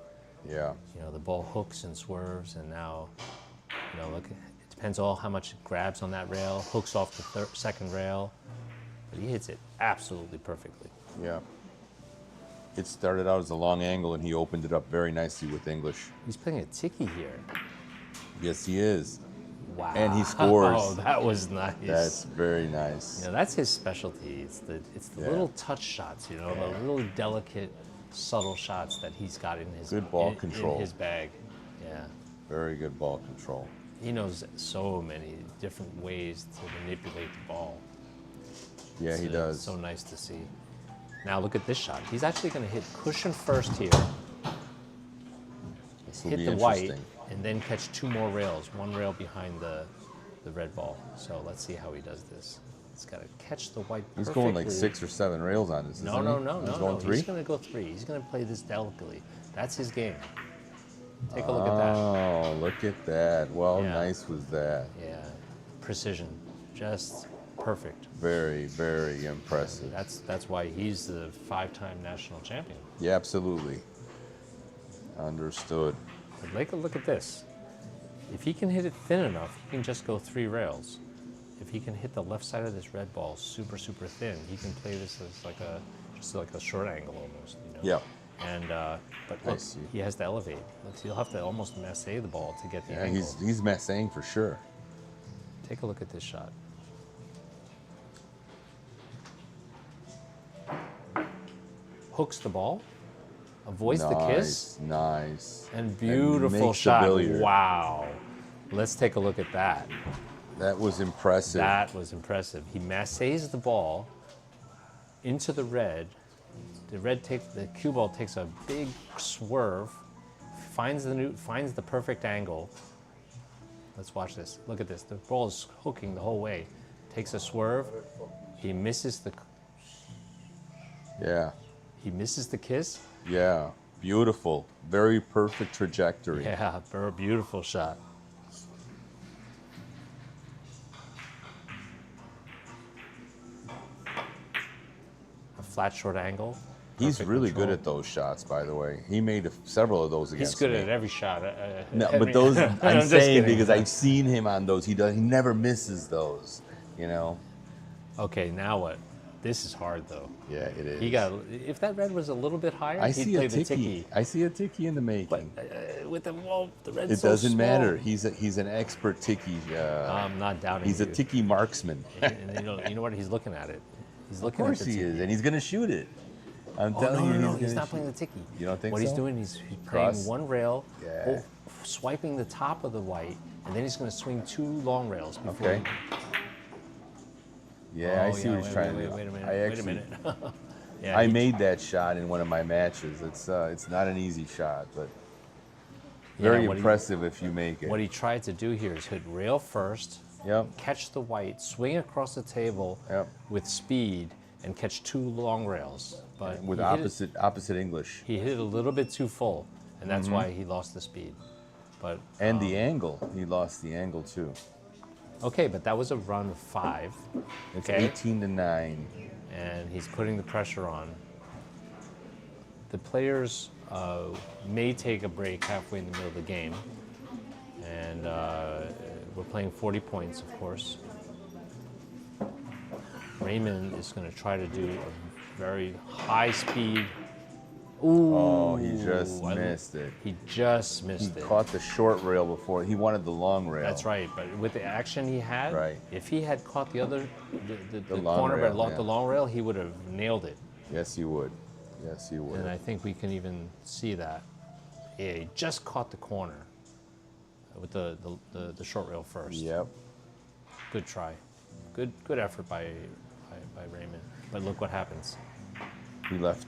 Yeah. You know, the ball hooks and swerves, and now, you know, look, it depends all how much it grabs on that rail, hooks off the second rail, but he hits it absolutely perfectly. Yeah. It started out as a long angle, and he opened it up very nicely with English. He's playing a tiki here. Yes, he is. Wow. And he scores. Oh, that was nice. That's very nice. You know, that's his specialty. It's the Yeah. little touch shots, you know, the little delicate, subtle shots that he's got in his Good ball in control. his bag. Yeah. Very good ball control. He knows so many different ways to manipulate the ball. Yeah, he does. So nice to see. Now look at this shot. He's actually going to hit cushion first here, This will hit be the white, interesting. and then catch 2 more rails, 1 rail behind the red ball. So let's see how he does this. He's got to catch the white He's perfectly. going like 6 or 7 rails on this. No, isn't no, he? no, He's no, going no. 3? He's going to go 3. He's going to play this delicately. That's his game. Take a look at that. Oh, look at that. Well, Yeah. nice was that. Yeah, precision, just perfect. Very, very impressive. That's why he's the 5-time national champion. Yeah, absolutely. Understood. But take a look at this. If he can hit it thin enough, he can just go 3 rails. If he can hit the left side of this red ball super, super thin, he can play this as just like a short angle almost. You know? Yeah. And but I look, see. he has to elevate. He'll have to almost masse the ball to get the Yeah, angle. he's massing for sure. Take a look at this shot. Hooks the ball, avoids the kiss, Nice. and beautiful makes the shot. billiard. Wow. Let's take a look at that. That was impressive. That was impressive. He massays the ball into the red. The cue ball takes a big swerve, finds the perfect angle. Let's watch this. Look at this. The ball is hooking the whole way. Takes a swerve. He misses the Yeah. kiss. Yeah. Beautiful. Very perfect trajectory. Yeah, very beautiful shot. A flat short angle. He's perfect really control. good at those shots, by the way. He made several of those against He's good me. at every shot. No, I but mean- those I'm I'm just saying kidding. because I've seen him on those. He never misses those. You know. Okay, now what? This is hard though. Yeah, it is. If that red was a little bit higher, I he'd see play a the tiki. tiki. I see a tiki in the making. But with the red's It so doesn't small. matter. He's an expert tiki. I'm not doubting He's a you. tiki marksman. And you know what? He's looking at it. He's Of looking course at the he tiki. is, and he's gonna shoot it. I'm Oh, telling you, no, he's he's gonna not playing the shoot. tiki. You don't think What he's so? doing, he's playing Cross? 1 rail, Yeah. swiping the top of the white, and then he's going to swing 2 long rails before. Okay. Yeah, I see what he's wait, trying wait, to do. Wait a minute. I Wait a actually, minute. Yeah, I he- made that shot in one of my matches. It's not an easy shot, but yeah, very what he- impressive if you make it. What he tried to do here is hit rail first, Yep. catch the white, swing across the table Yep. with speed, and catch 2 long rails. But With he hit it- opposite English. He hit it a little bit too full, and that's Mm-hmm. why he lost the speed. But And the angle. He lost the angle too. okay, but that was a run of 5. It's Okay. 18-9. And he's putting the pressure on. The players may take a break halfway in the middle of the game, and we're playing 40 points, of course. Raymon is going to try to do a very high speed. Ooh, Oh, he just missed it. He just He missed it. caught the short rail before. He wanted the long rail. That's right, but with the action he had, Right. if he had caught the long corner rail, but yeah. the long rail, he would have nailed it. Yes, you would. Yes, you would. And I think we can even see that. Yeah, he just caught the corner with the short rail first. Yep. Good try. Good effort by Raymon. But look what happens. He left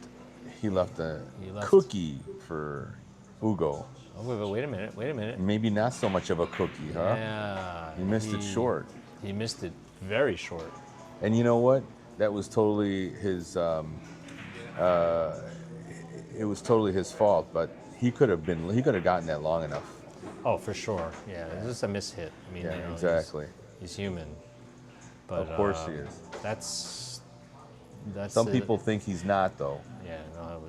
a He left- cookie for Hugo. Oh, wait a minute. Maybe not so much of a cookie, huh? Yeah. He missed it short. He missed it very short. And you know what? That was totally his. It was totally his fault. But he could have gotten that long enough. Oh, for sure. Yeah, it's just a mishit. I mean, Yeah, you know, exactly. He's human. But, Of course he is. That's Some people think he's not, though. Yeah, no,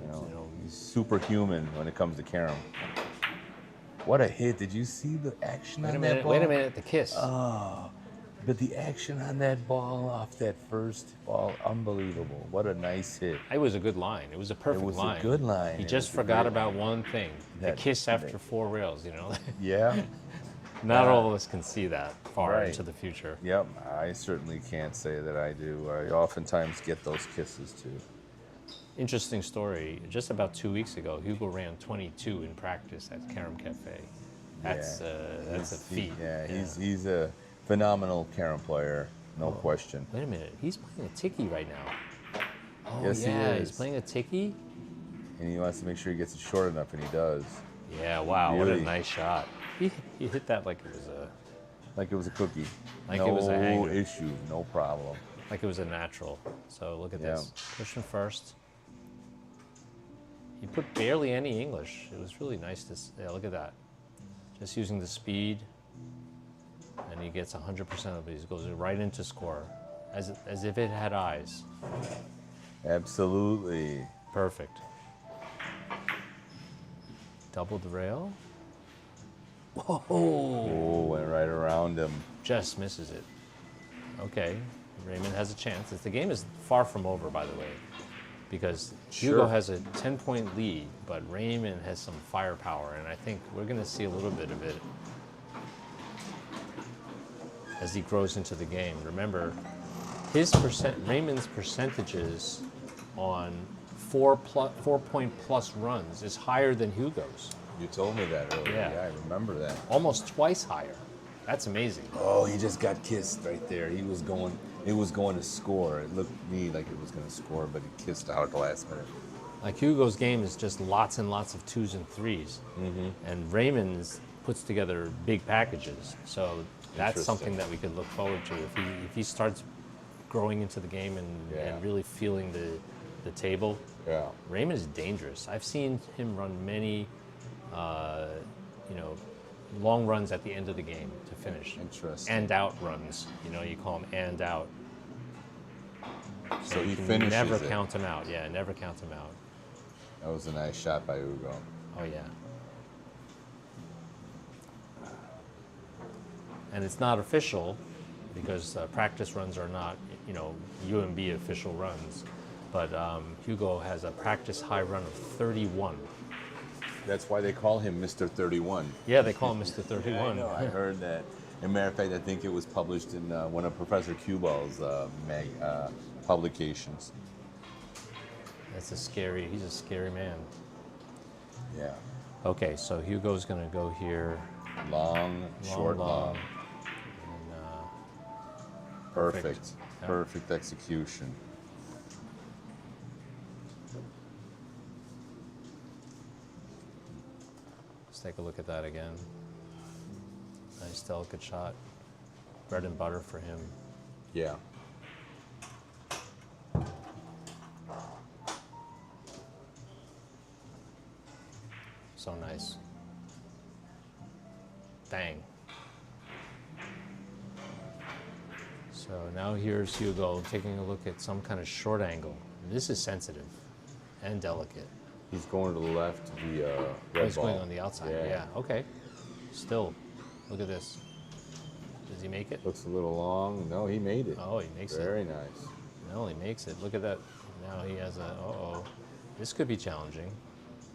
He's superhuman when it comes to carom. What a hit. Did you see the action on that ball? Wait a minute, the kiss. Oh, but the action on that ball off that first ball, unbelievable. What a nice hit. It was a good line. It was a perfect It was line. a good line. He It just was a forgot great about line. one thing. The That- kiss after 4 rails, you know? Yeah. Not all of us can see that far Right. into the future. Yep. I certainly can't say that I do. I oftentimes get those kisses too. Interesting story. Just about 2 weeks ago, Hugo ran 22 in practice at Carom Cafe. That's a feat. He's a phenomenal carom player, no question. Wait a minute, he's playing a tiki right now. Oh Yes, he yeah, is. he's playing a tiki. And he wants to make sure he gets it short enough, and he does. Yeah, wow, what a Really? nice shot. He hit that like it was a Like it was a cookie. Like no it was a hanger. issue, no problem. natural. So look at Yeah. this. Pushing first. He put barely any English. It was really nice to yeah, look at that. Just using the speed, and he gets 100% of it. He goes right into score, as if it had eyes. Absolutely. Perfect. Double the rail. Whoa! Oh, went right around him. Just misses it. Okay, Raymond has a chance. The game is far from over, by the way, because Hugo Sure. has a 10-point lead, but Raymond has some firepower, and I think we're going to see a little bit of it as he grows into the game. Remember, Raymond's percentages on 4-point plus runs is higher than Hugo's, You told me that earlier. Yeah. I remember that. almost twice higher. That's amazing. Oh, he just got kissed right there. It was going to score. It looked to me like it was going to score, but he kissed out at the last minute. Like Hugo's game is just lots and lots of 2s and 3s, and Raymond's puts together big packages. So that's something Interesting. that we could look forward to if he starts growing into the game and really feeling the table. Yeah. Raymond is dangerous. I've seen him run many, long runs at the end of the game to finish. Interesting. And out runs. You call them and out. So he You can finishes never it. count him out. Yeah, never count him out. That was a nice shot by Hugo. Oh yeah. And it's not official because practice runs are not, UMB official runs. But Hugo has a practice high run of 31. That's why they call him Mr. 31. Yeah, they call him Mr. 31. I heard that. As a matter of fact, I think it was published in one of Professor Cubal's publications. He's a scary man. Yeah. Okay, so Hugo's going to go here. Long, short, long. And, Perfect. Yeah. Perfect execution. let's take a look at that again. Nice, delicate shot. Bread and butter for him. Yeah. So nice. Bang. So now here's Hugo taking a look at some kind of short angle. This is sensitive and delicate. He's going to the left, the Oh, red he's ball. going on the outside. Yeah. Okay. Still, look at this. Does he make it? Looks a little long. No, he made it. Oh, he makes it. Very nice. No, he makes it. Look at that. Now he has a. Uh-oh. This could be challenging.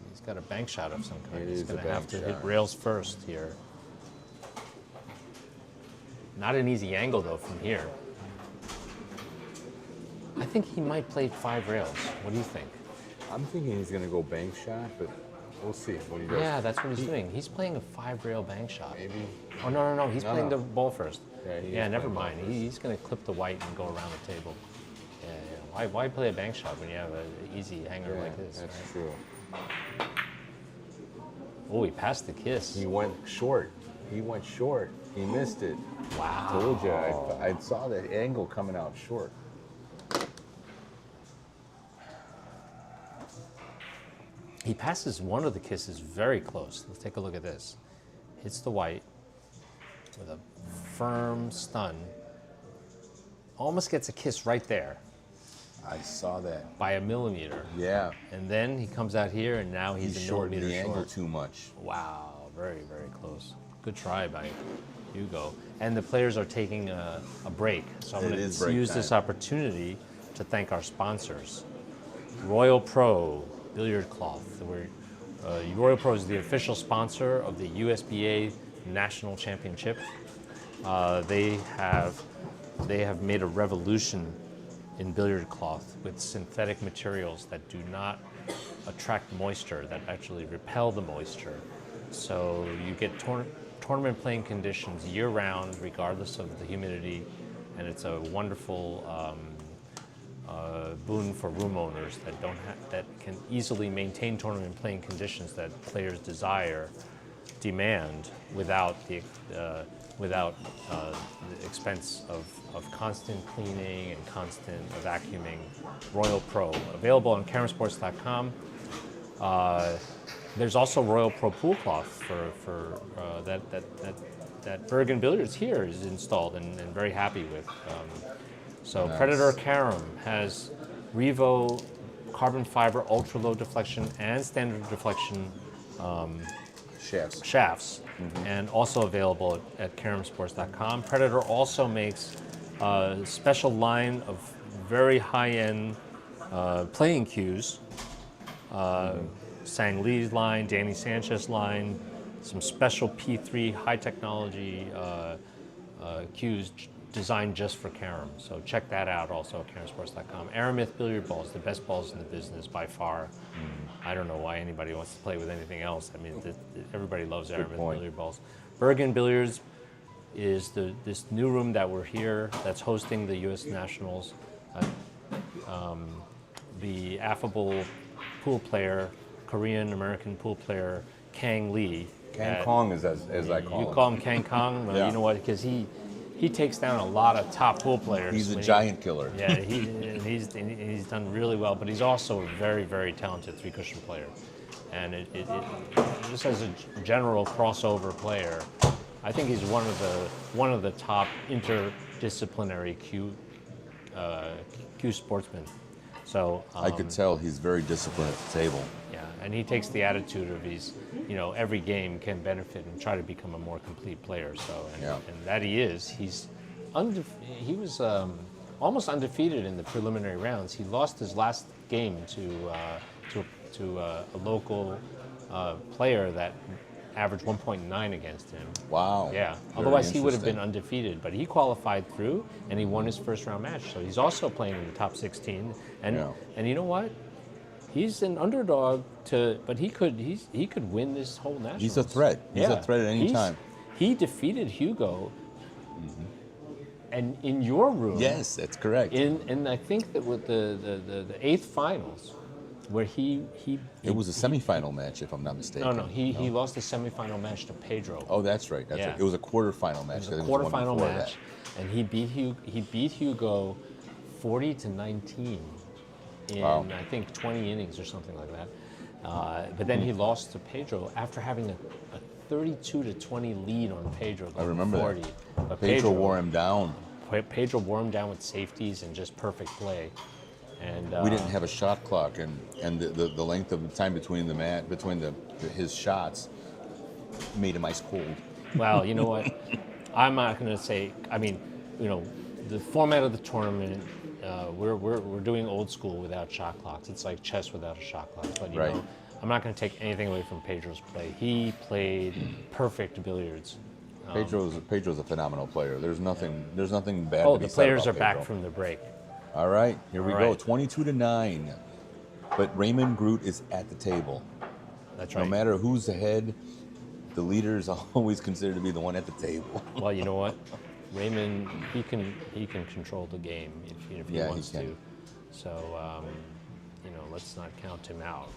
He's got a bank shot of some kind. It He's is a going to have bank to hit shot. rails first here. Not an easy angle though from here. I think he might play 5 rails. What do you think? I'm thinking he's going to go bank shot, but we'll see what he does. Yeah, that's what he's doing. He's playing a 5-rail bank shot. Maybe. Oh, no. He's No, playing no. the ball first. Yeah, he is Yeah, never playing mind. ball He's going to clip the white and go around the table. Yeah. Why play a bank shot when you have an easy hanger Yeah, like this? that's right? true. Oh, he passed the kiss. He went short. He missed it. Wow. Told you. I saw that angle coming out short. He passes one of the kisses very close. Let's take a look at this. Hits the white with a firm stun. Almost gets a kiss right there I saw that. by a millimeter. Yeah. And then he comes out here and now he's He a shortened millimeter the angle short. too much. Wow, very, very close. Good try by Hugo. And the players are taking a break. So I'm It going is to break use time. this opportunity to thank our sponsors. Royal Pro Billiard Cloth. Royal Pro is the official sponsor of the USBA National Championship. They have made a revolution in billiard cloth with synthetic materials that do not attract moisture, that actually repel the moisture. So you get tournament playing conditions year round, regardless of the humidity, and it's a wonderful boon for room owners that can easily maintain tournament playing conditions that players demand without the expense of constant cleaning and constant vacuuming. Royal Pro, available on caramsports.com. There's also Royal Pro pool cloth for that Bergen Billiards here is installed and very happy with. So Nice. Predator Carom has Revo carbon fiber ultra low deflection and standard deflection shafts, and also available at caramsports.com. Predator also makes a special line of very high-end playing cues. Sang Lee's line, Danny Sanchez line, some special P3 high technology cues designed just for Carom. So check that out also at caramsports.com. Aramith billiard balls, the best balls in the business by far. I don't know why anybody wants to play with anything else. I mean, everybody loves Aramith billiard balls. Bergen Billiards is this new room that we're here that's hosting the U.S. Nationals. The affable pool player, Korean-American pool player, Kang Lee. Kang Kong, as I call him. You call him Kang Kong? Well, Yeah. you know what? Because he takes down a lot of top pool players. He's a giant killer. Yeah, he's done really well, but he's also a very, very talented three-cushion player. And just as a general crossover player, I think he's one of the top interdisciplinary cue sportsmen. So I could tell he's very disciplined at the table. yeah, and he takes the attitude of every game can benefit and try to become a more complete player. So and that he is. He was almost undefeated in the preliminary rounds. He lost his last game to a local player that averaged 1.9 against him. Wow. Yeah. Very Otherwise, he would have been interesting. undefeated. But he qualified through, and he won his first round match. So he's also playing in the top 16. And you know what? He's an underdog but he could win this whole national. He's a threat. He's a threat at any time. He defeated Hugo. And in your room. Yes, that's correct. And I think that with the eighth finals, where he It was a semifinal match, if I'm not mistaken. No, he lost the semifinal match to Pedro. Oh, that's right. That's Yeah. right. It was a quarterfinal match. It was a I think it was the one quarterfinal before match, and he beat Hugo 40-19 in Wow. I think 20 innings or something like that. But then he lost to Pedro after having a 32-20 lead on Pedro. I remember 40. that. But Pedro wore him down. Pedro wore him down with safeties and just perfect play. And We didn't have a shot clock, and the length of the time between his shots made him ice cold. Well, you know what? I'm not going to say. I mean, the format of the tournament. We're doing old school without shot clocks. It's like chess without a shot clock. But Right. I'm not going to take anything away from Pedro's play. He played perfect billiards. Pedro's a phenomenal player. There's nothing bad. Oh, to be the said players are about back Pedro. from the break. All right, here we All go. right. 22-9. But Raymon Groot is at the table. That's right. No matter who's ahead, the leader is always considered to be the one at the table. Well, you know what? Raymond, he can control the game if he Yeah, he wants can. to. So, let's not count him out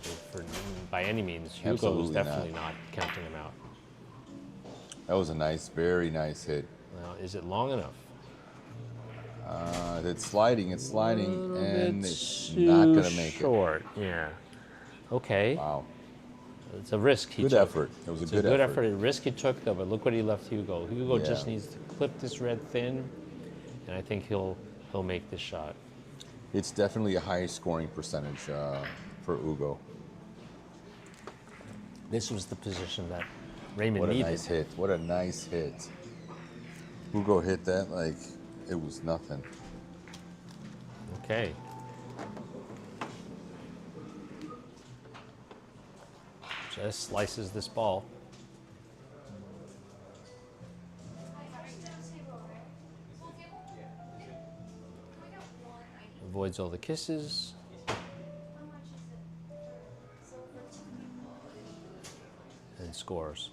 by any means. Hugo is Absolutely definitely not counting him out. That was a very nice hit. Now, is it long enough? It's sliding, and It's it's not going to make it. short. Yeah. Okay. Wow. It's a risk he Good took. effort. It was a It's good a good effort. effort. A risk he took, though. But look what he left Hugo. Hugo just Yeah. needs to clip this red thin, and I think he'll make this shot. It's definitely a high scoring percentage for Hugo. This was the position that Raymond What a needed. nice hit. What a nice hit. Hugo hit that like it was nothing. Okay. Just slices this ball. Avoids all the kisses. And scores.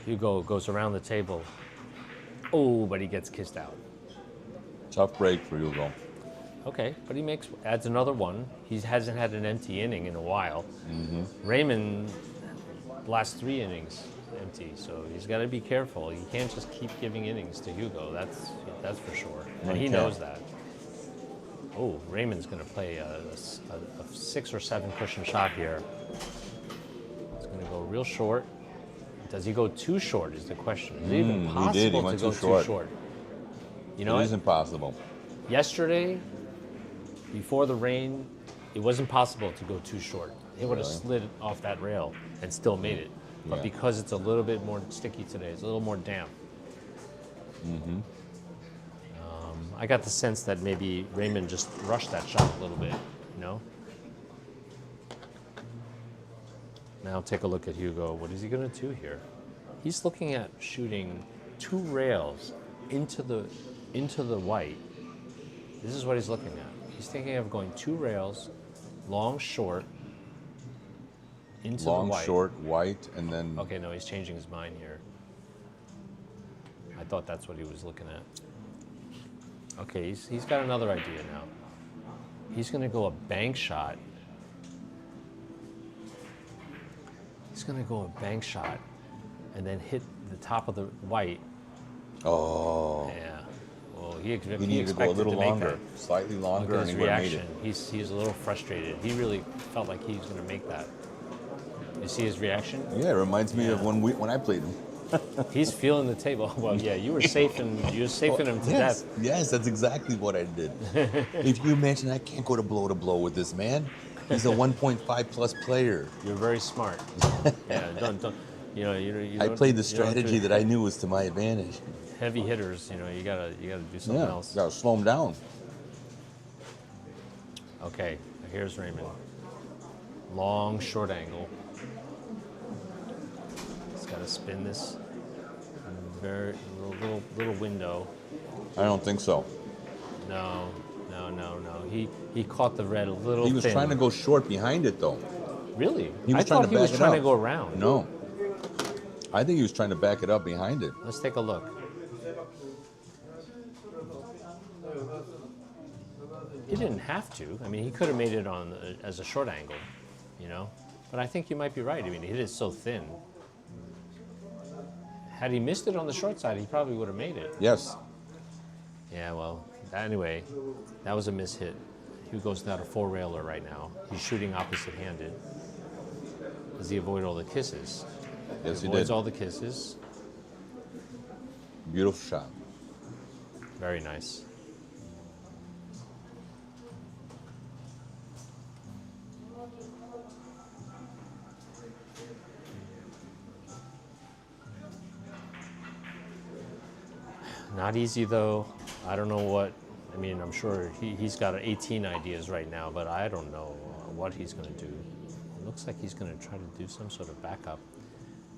Hugo goes around the table. Oh, but he gets kissed out. Tough break for Hugo. Okay, but he adds another one. He hasn't had an empty inning in a while. Raymond last 3 innings empty, so he's got to be careful. He can't just keep giving innings to Hugo. That's for sure, and he knows that. Oh, Raymond's going to play a 6 or 7 cushion shot here. He's going to go real short. Does he go too short? Is the question. Is it even possible He to went go too too short. short? You know It what? is impossible. Yesterday, before the rain, it wasn't possible to go too short. He would have Really? slid off that rail and still made it. But Yeah. because it's a little bit more sticky today, it's a little more damp. I got the sense that maybe Raymond just rushed that shot a little bit, you know? Now take a look at Hugo. What is he going to do here? He's looking at shooting 2 rails into the white. This is what he's looking at. He's thinking of going 2 rails, long, short, into the Long, white. short, white, and then Okay, no, he's changing his mind here. I thought that's what he was looking at. Okay, he's got another idea now. He's going to go a bank shot. He's going to go a bank shot and then hit the top of the white. oh, Yeah. Well, he he needed to go a expected little to make longer, that. slightly Look longer, at and his he would have made reaction. it. He's a little frustrated. He really felt like he was going to make that. You see his reaction? Yeah, it reminds me of Yeah. when I played him. He's feeling the table. Well, yeah, you were safing him to yes, death. yes, that's exactly what I did. If you imagine, I can't go to blow with this man. He's a 1.5 plus player. You're very smart. Yeah, don't. You know, you I don't- played the you don't strategy do that I knew was to my advantage. heavy hitters. You know, you gotta do something Yeah, else. gotta slow him down. Okay, here's Raymond. Long, short angle. He's got to spin this very little window. I don't think so. No. He caught the red a little. He was thin. trying to go short behind it, though. Really? He was I trying thought to he was back it trying up. to go around. No, I think he was trying to back it up behind it. Let's take a look. He didn't have to. I mean, he could have made it on as a short angle, you know. But I think you might be right. I mean, he hit it so thin. Had he missed it on the short side, he probably would have made it. Yes. Yeah, well, anyway, that was a mishit. Hugo's not a 4-railer right now. He's shooting opposite-handed. Does he avoid all the kisses? Yes, he Avoids did. all the kisses. Beautiful shot. Very nice. Not easy though. I don't know what. I mean, I'm sure he's got 18 ideas right now, but I don't know what he's going to do. It looks like he's going to try to do some sort of backup.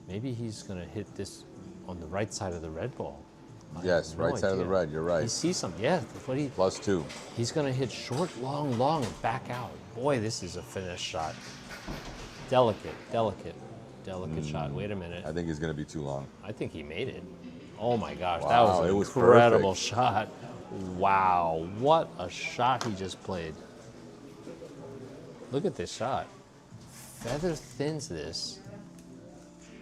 Maybe he's going to hit this on the right side of the red ball. I Yes, have no right side of the idea. red. You're right. He sees something. Yeah, that's what +2. he's going to hit short, long, and back out. Boy, this is a finesse shot. Delicate shot. Wait a minute. I think he's going to be too long. I think he made it. Oh my gosh, that Wow, was it an was incredible perfect. shot. Wow, what a shot he just played. Look at this shot. Feather thins this.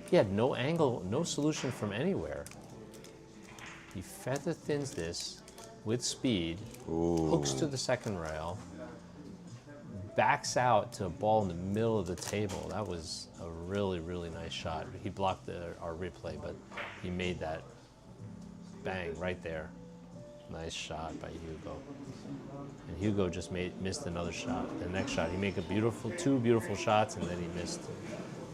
He had no angle, no solution from anywhere. He feather thins this with speed, hooks to the second rail, backs out to a ball in the middle of the table. That was a really, really nice shot. He blocked our replay, but he made that bang right there. Nice shot by Hugo. And Hugo just missed another shot. The next shot, he made two beautiful shots, and then he missed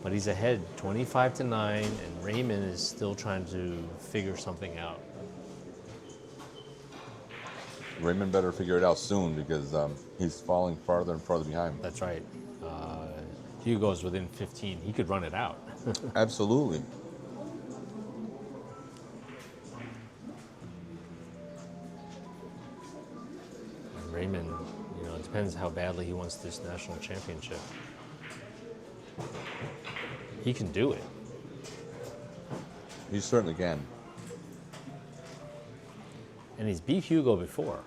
But he's ahead 25-9, and Raymond is still trying to figure something out. Raymond better figure it out soon because he's falling farther and farther behind. That's right. Hugo's within 15. He could run it out. Absolutely. And Raymond, it depends how badly he wants this national championship. He can do it. He certainly can. And he's beat Hugo before,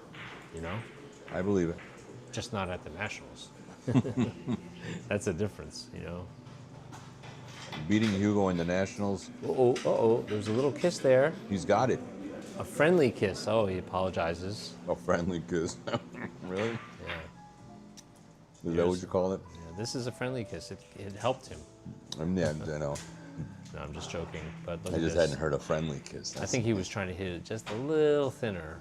I believe it. just not at the nationals. That's a difference, Beating Hugo in the Nationals, There's a little kiss there. he's got it. A friendly kiss. Oh, he apologizes. A friendly kiss. Really? Yeah. Is that what you call it? Yeah, this is a friendly kiss. It helped him. Yeah, I know. No, I'm just joking. But look I at just this. hadn't heard a friendly kiss. I think he was trying to hit it just a little thinner.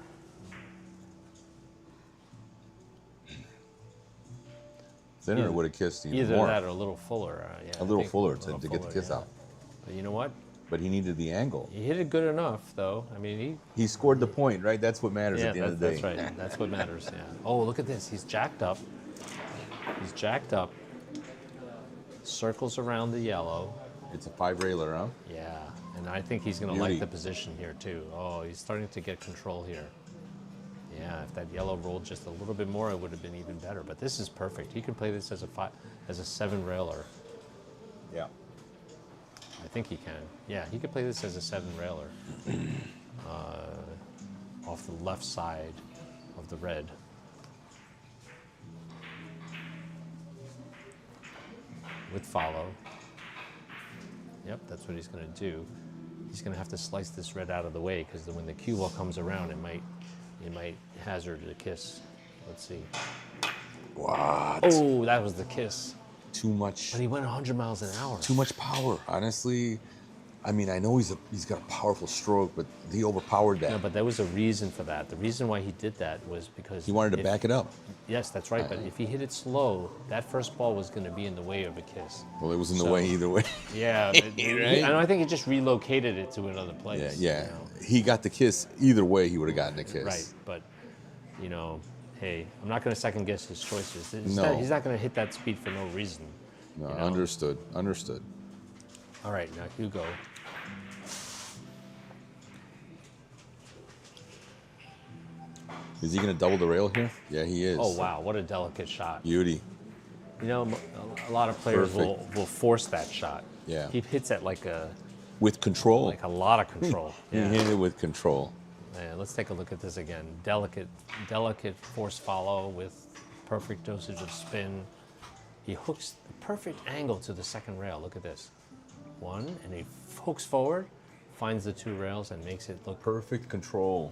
Thinner would have kissed even Either more. that or a little fuller. Yeah, A I little think fuller a little to get the kiss yeah. out. But you know what? But he needed the angle. He hit it good enough, though. I mean, He scored the point, right? That's what matters at the end of the day. that's right. That's what matters. Yeah. Oh, look at this. He's jacked up. He's jacked up. Circles around the yellow. It's a 5-railer, huh? Yeah. And I think he's going to Beauty. like the position here, too. Oh, he's starting to get control here. Yeah, if that yellow rolled just a little bit more, it would have been even better. But this is perfect. He can play this as a 7-railer. Yeah. I think he can. Yeah, he could play this as a 7-railer. Off the left side of the red. With follow. Yep, that's what he's going to do. He's going to have to slice this red out of the way because when the cue ball comes around, it might hazard a kiss. Let's see. What? Oh, that was the kiss. Too much. But he went 100 miles an hour. Too much power. Honestly, I mean, I know he's got a powerful stroke, but he overpowered that. No, but there was a reason for that. The reason why he did that was because He wanted to back it up. Yes, that's right. But if he hit it slow, that first ball was going to be in the way of a kiss. Well, it was in the So- way either way. Yeah, but and I think he just relocated it to another place. Yeah. you know. He got the kiss. Either way, he would have gotten the kiss. Right, but hey, I'm not going to second guess his choices. No. He's not going to hit that speed for no reason. No, you know? understood. Understood. All right, now Hugo. Is he going to double the rail here? Yeah, he is. Oh wow, what a delicate shot. Beauty. A lot of players will force that shot. Yeah. He hits it like With control. a lot of control. He Yeah. hit it with control. Yeah, let's take a look at this again. Delicate force follow with perfect dosage of spin. He hooks the perfect angle to the second rail. Look at this. One, and he hooks forward, finds the two rails, and makes it look Perfect control.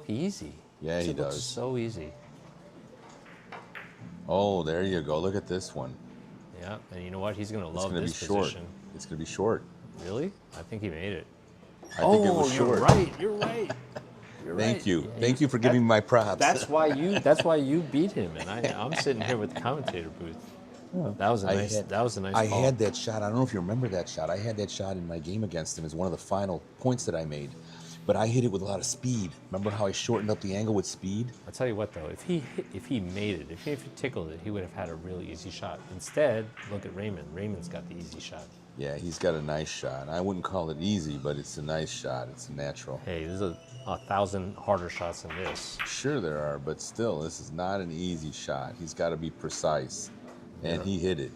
easy. Yeah, Makes he it look does. so easy. Oh, there you go. Look at this one. Yeah, and you know what? He's going to It's love going to be this short. position. It's going to be short. Really? I think he made it. I think it was short. You're right. You're right. You're Thank right. you. Yeah, Thank you for giving me my props. That's why you beat him, and I'm sitting here with the commentator booth. That was a nice. I call. had that shot. I don't know if you remember that shot. I had that shot in my game against him as one of the final points that I made. But I hit it with a lot of speed. Remember how I shortened up the angle with speed? I'll tell you what, though, if he made it, if he tickled it, he would have had a really easy shot. Instead, look at Raymond. Raymond's got the easy shot. Yeah, he's got a nice shot. I wouldn't call it easy, but it's a nice shot. It's a natural. Hey, there's a 1,000 harder shots than this. Sure there are, but still, this is not an easy shot. He's got to be precise. And he hit it.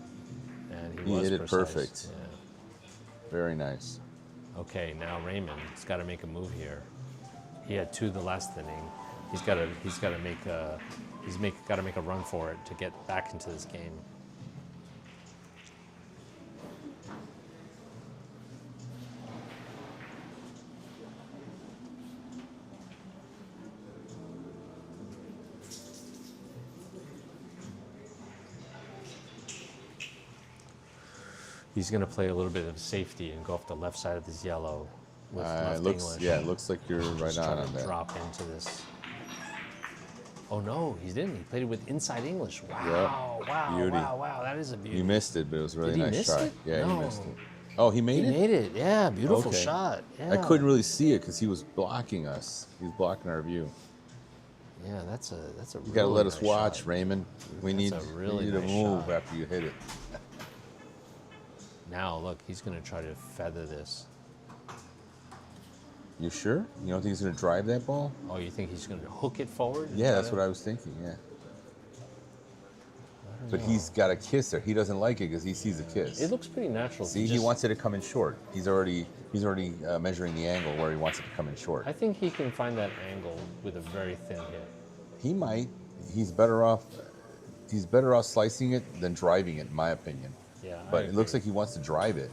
And He was hit it precise. perfect. Yeah. Very nice. Okay, now Raymond's got to make a move here. He had 2 the last inning. He's got to make a run for it to get back into this game. He's going to play a little bit of safety and go off the left side of this yellow with left English. It looks like you're right Just try on to that. drop into this. Oh no, he didn't. He played it with inside English. Wow, wow, Beauty. wow. That is a beauty. You missed it, but it was a really Did he nice miss shot. it? Yeah, No. he missed it. Oh, he made He it? made it. Yeah, beautiful Okay. shot. Yeah. I couldn't really see it because he was blocking us. He was blocking our view. Yeah, that's a You really gotta let us nice watch, shot. Raymond. We need, That's a really we need nice to move shot. after you hit it. Now look, he's gonna try to feather this. You sure? You don't think he's gonna drive that ball? Oh, you think he's gonna hook it forward? Yeah, that's what I was thinking. Yeah. But he's got a kisser. He doesn't like it because he sees a kiss. It looks pretty natural. See, he wants it to come in short. He's already measuring the angle where he wants it to come in short. I think he can find that angle with a very thin hit. He might. He's better off. He's better off slicing it than driving it, in my opinion. Yeah. I But it looks agree. like he wants to drive it.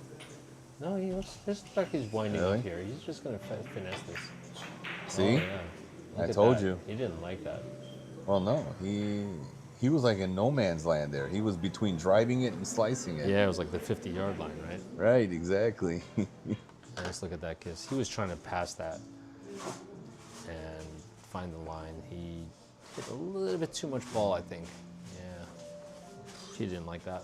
No, he looks just like he's winding Really? up here. He's just gonna finesse this. See? Oh, yeah. I Look at told that. you. He didn't like that. Well, no, he was like in no man's land there. He was between driving it and slicing it. Yeah, it was like the 50-yard line, right? Right, exactly. Let's look at that kiss. He was trying to pass that and find the line. He hit a little bit too much ball, I think. Yeah. She didn't like that.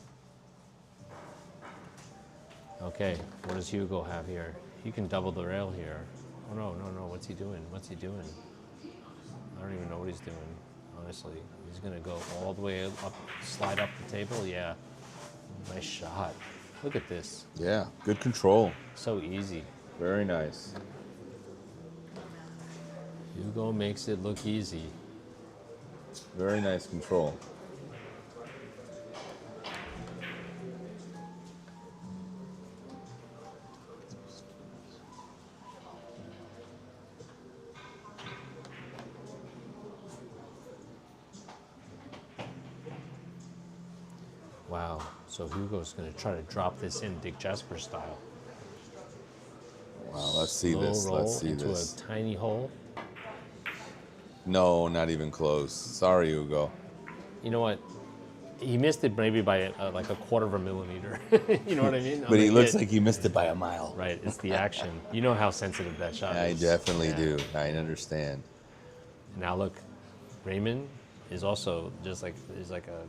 Okay, what does Hugo have here? He can double the rail here. Oh, no. What's he doing? What's he doing? I don't even know what he's doing, honestly. He's going to go all the way up, slide up the table. Yeah. Nice shot. Look at this. Yeah, good control. So easy. Very nice. Hugo makes it look easy. Very nice control. Wow. So Hugo's going to try to drop this in Dick Jasper style. Wow, let's see Slow this. roll Let's see into this. a tiny hole. No, not even close. Sorry, Hugo. You know what? He missed it maybe by like a quarter of a millimeter. You know what I mean? On But he the looks hit. like he missed it by a mile. Right. It's the action. You know how sensitive that shot I is. definitely Yeah. do. I understand. Now look, Raymond is also just like is like a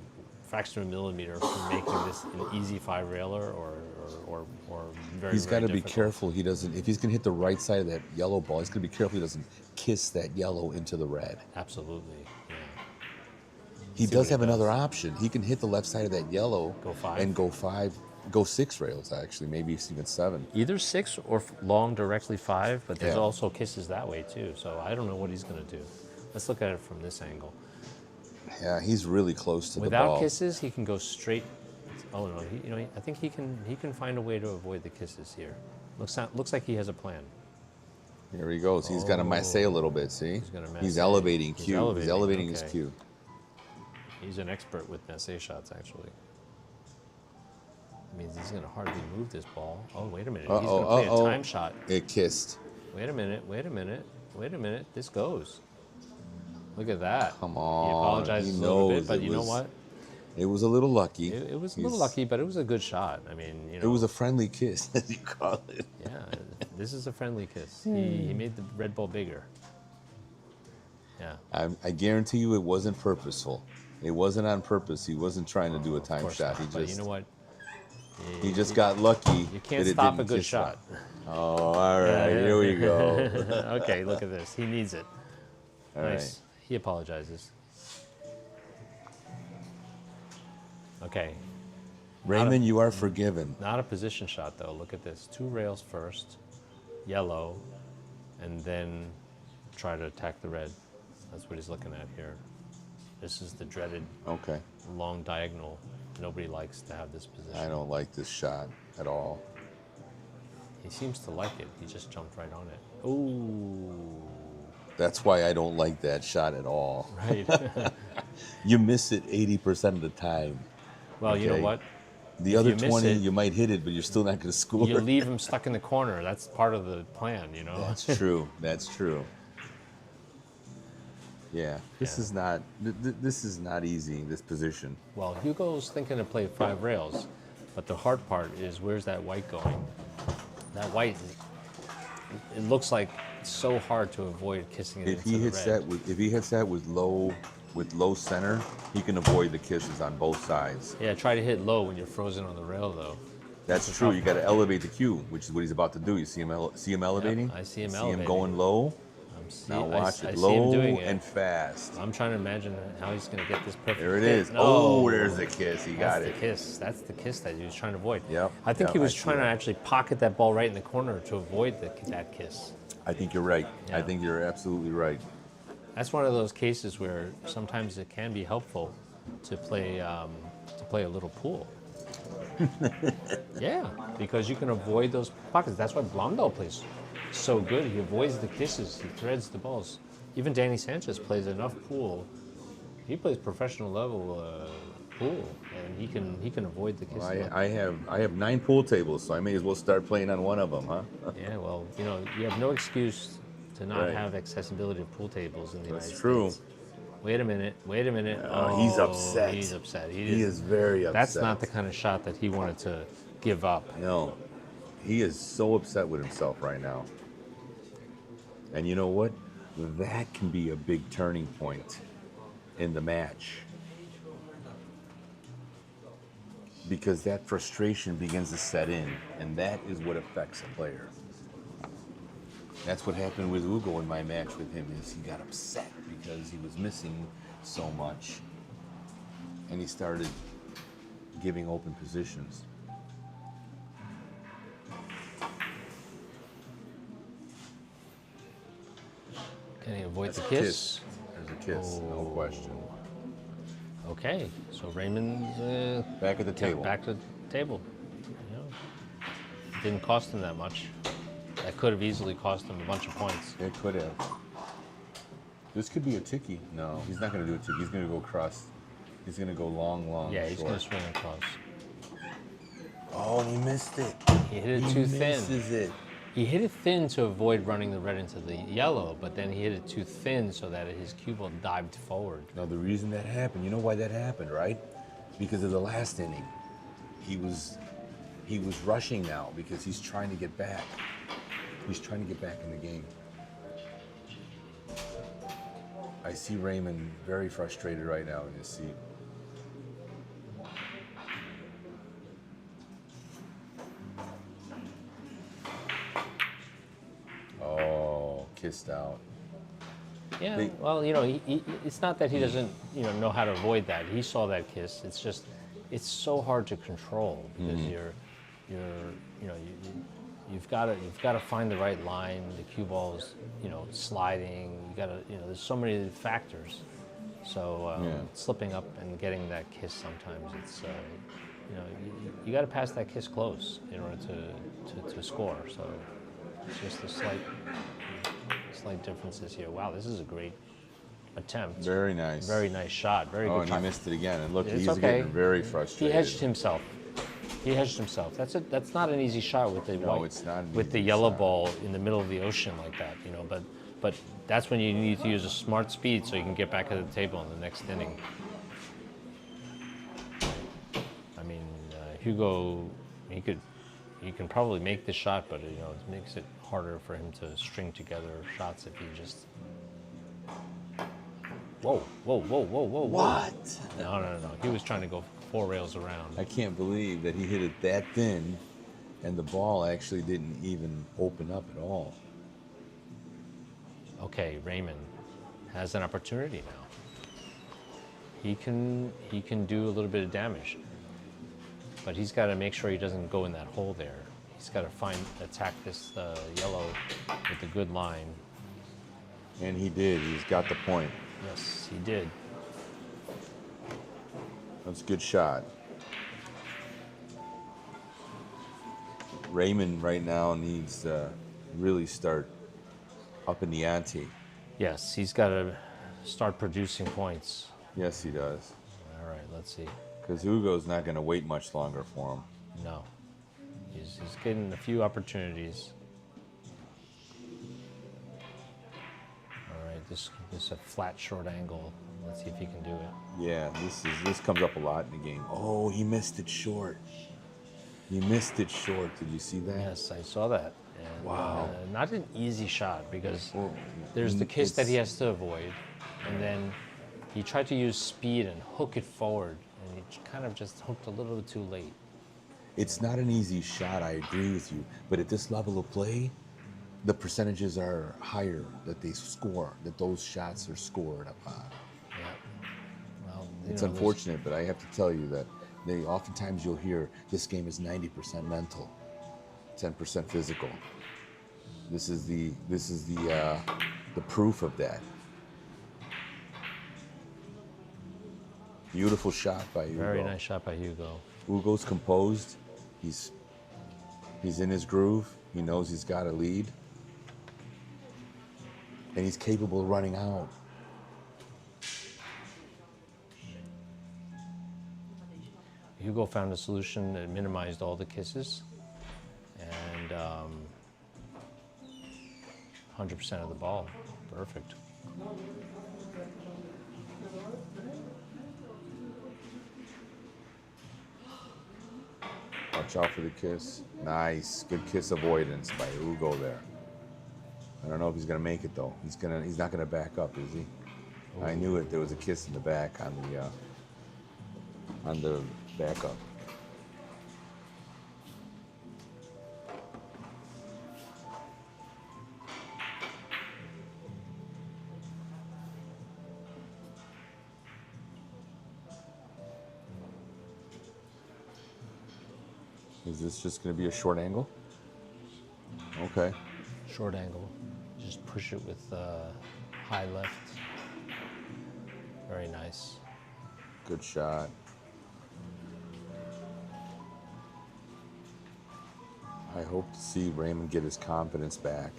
fraction of a millimeter from making this an easy 5-railer or very. He's got to very be difficult. careful he doesn't, if he's going to hit the right side of that yellow ball, he's going to be careful he doesn't kiss that yellow into the red. Absolutely. Yeah. He See does what have he another does. option. He can hit the left side of that yellow Go 5. and go 6 rails, actually, maybe even 7. Either 6 or long directly 5, but there's Yeah. also kisses that way too. So I don't know what he's going to do. Let's look at it from this angle. Yeah, he's really close to the Without ball. kisses, he can go straight. Oh no, I think he can find a way to avoid the kisses here. Looks like he has a plan. Here he goes. He's got to massé a little bit, see? He's gonna He's massé. elevating He's cue. He's elevating his okay. cue. He's an expert with massé shots, actually. Means he's going to hardly move this ball. Oh, wait a minute. He's going to play a time shot. It kissed. Wait a minute. This goes. Look at that. Come He on. apologizes He a little bit, knows but it you know was- what? It was a little lucky. It was a little He's- lucky, but it was a good shot. I mean, you know. It was a friendly kiss, as you call it. Yeah, this is a friendly kiss. He made the red ball bigger. Yeah. I guarantee you it wasn't purposeful. It wasn't on purpose. He wasn't trying to do a time Of course shot. not, but you know what? He just got lucky. You can't that it stop a didn't good kiss shot. that. Oh, all right. Here we go. Okay, look at this. He needs it. All Nice. right. He apologizes. Okay. Raymond, you are forgiven. Not a position shot, though. Look at this. 2 rails first, yellow, and then try to attack the red. That's what he's looking at here. This is the dreaded Okay. long diagonal. Nobody likes to have this position. I don't like this shot at all. He seems to like it. He just jumped right on it. Ooh. That's why I don't like that shot at all. Right. You miss it 80% of the time. Well, you know Okay. what? The If other you miss 20, it, you might hit it, but you're still not going to score. You leave him stuck in the corner. That's part of the plan, you know? That's true. That's true. Yeah, this Yeah. is not. This is not easy. This position. Well, Hugo's thinking to play 5 rails, but the hard part is where's that white going? That white, it looks like it's so hard to avoid kissing it If into he the hits red. that with low with low center, he can avoid the kisses on both sides. Yeah, try to hit low when you're frozen on the rail, though. That's true. You got to elevate the cue, which is what he's about to do. You see him elevating? I see him See elevating. him going low. Now watch it, low and fast. I'm trying to imagine how he's going to get this perfect. There it hit. is. No. Oh, there's the kiss. He got it. That's the kiss that he was trying to avoid. Yep. I think Yep, he was I see trying to that. actually pocket that ball right in the corner to avoid that kiss. I think you're right. Yeah. I think you're absolutely right. That's one of those cases where sometimes it can be helpful to play a little pool. Yeah, because you can avoid those pockets. That's why Blondell plays so good. He avoids the kisses. He threads the balls. Even Danny Sanchez plays enough pool. He plays professional level pool, and he can avoid the kisses. Well, I have 9 pool tables, so I may as well start playing on one of them, huh? Yeah, well, you have no excuse to not Right. have accessibility of pool tables in the United That's true. States. Wait a minute. Oh, he's upset. He's upset. He is very upset. That's not the kind of shot that he wanted to give up. No, he is so upset with himself right now. And you know what? That can be a big turning point in the match. Because that frustration begins to set in, and that is what affects a player. That's what happened with Hugo in my match with him, is he got upset because he was missing so much. And he started giving open positions. Can he avoid That's the a kiss? There's a kiss, no question. Okay, so Raymond's Back at the table. back to the table. Didn't cost him that much. That could have easily cost him a bunch of points. It could have. This could be a ticky. No, he's not going to do a ticky. He's going to go cross. He's going to go long, long, Yeah, he's short. going to swing across. Oh, and he missed it. He hit it too thin. Misses it. He hit it thin to avoid running the red into the yellow, but then he hit it too thin so that his cue ball dived forward. Now, the reason that happened, you know why that happened, right? Because of the last inning. He was rushing now because he's trying to get back. He's trying to get back in the game. I see Raymond very frustrated right now in his seat. Oh, kissed out. Yeah, They- well, it's not that he doesn't, know how to avoid that. He saw that kiss. It's just, it's so hard to control because you've got to find the right line. The cue ball's, sliding. You got to, there's so many factors. So slipping up and getting that kiss sometimes, it's, you got to pass that kiss close in order to score. So it's just a slight differences here. Wow, this is a great attempt. Very nice. Very nice shot. Very Oh, good and try. he missed it again. And look, It's he's okay. getting very He frustrated. hedged himself. That's not an easy shot with the No, it's not an with the easy yellow shot. ball in the middle of the ocean like that. But that's when you need to use a smart speed so you can get back to the table in the next inning. I mean, Hugo, he can probably make the shot, but it makes it harder for him to string together shots if he just. Whoa! What? No. He was trying to go 4 rails around. I can't believe that he hit it that thin and the ball actually didn't even open up at all. Okay, Raymond has an opportunity now. He can do a little bit of damage, but he's got to make sure he doesn't go in that hole there. He's got to attack this yellow with a good line. And he did. He's got the point. Yes, he did. That's a good shot. Raymond right now needs to really start up in the ante. Yes, he's got to start producing points. Yes, he does. All right, let's see. Because Hugo's not going to wait much longer for him. No, he's getting a few opportunities. All right, this is a flat short angle. Let's see if he can do it. Yeah, this comes up a lot in the game. Oh, he missed it short. He missed it short. Did you see that? Yes, I saw that. And, Wow. Not an easy shot because Well, there's the kiss that he it's- has to avoid, and then he tried to use speed and hook it forward, and he kind of just hooked a little bit too late. It's not an easy shot, I agree with you. But at this level of play, the percentages are higher that they score, that those shots are scored upon. Yeah. Well, It's unfortunate, but I have to tell you that oftentimes you'll hear this game is 90% mental, 10% physical. This is the proof of that. Beautiful shot by Hugo. Very nice shot by Hugo. Hugo's composed. He's in his groove. He knows he's got a lead. And he's capable of running out. Hugo found a solution that minimized all the kisses, and 100% of the ball. Perfect. Watch out for the kiss. Nice. Good kiss avoidance by Hugo there. I don't know if he's going to make it, though. He's not going to back up, is he? Ooh. I knew it. There was a kiss in the back on the backup. Is this just going to be a short angle? Okay. Short angle. Just push it with high left. Very nice. Good shot. I hope to see Raymon get his confidence back.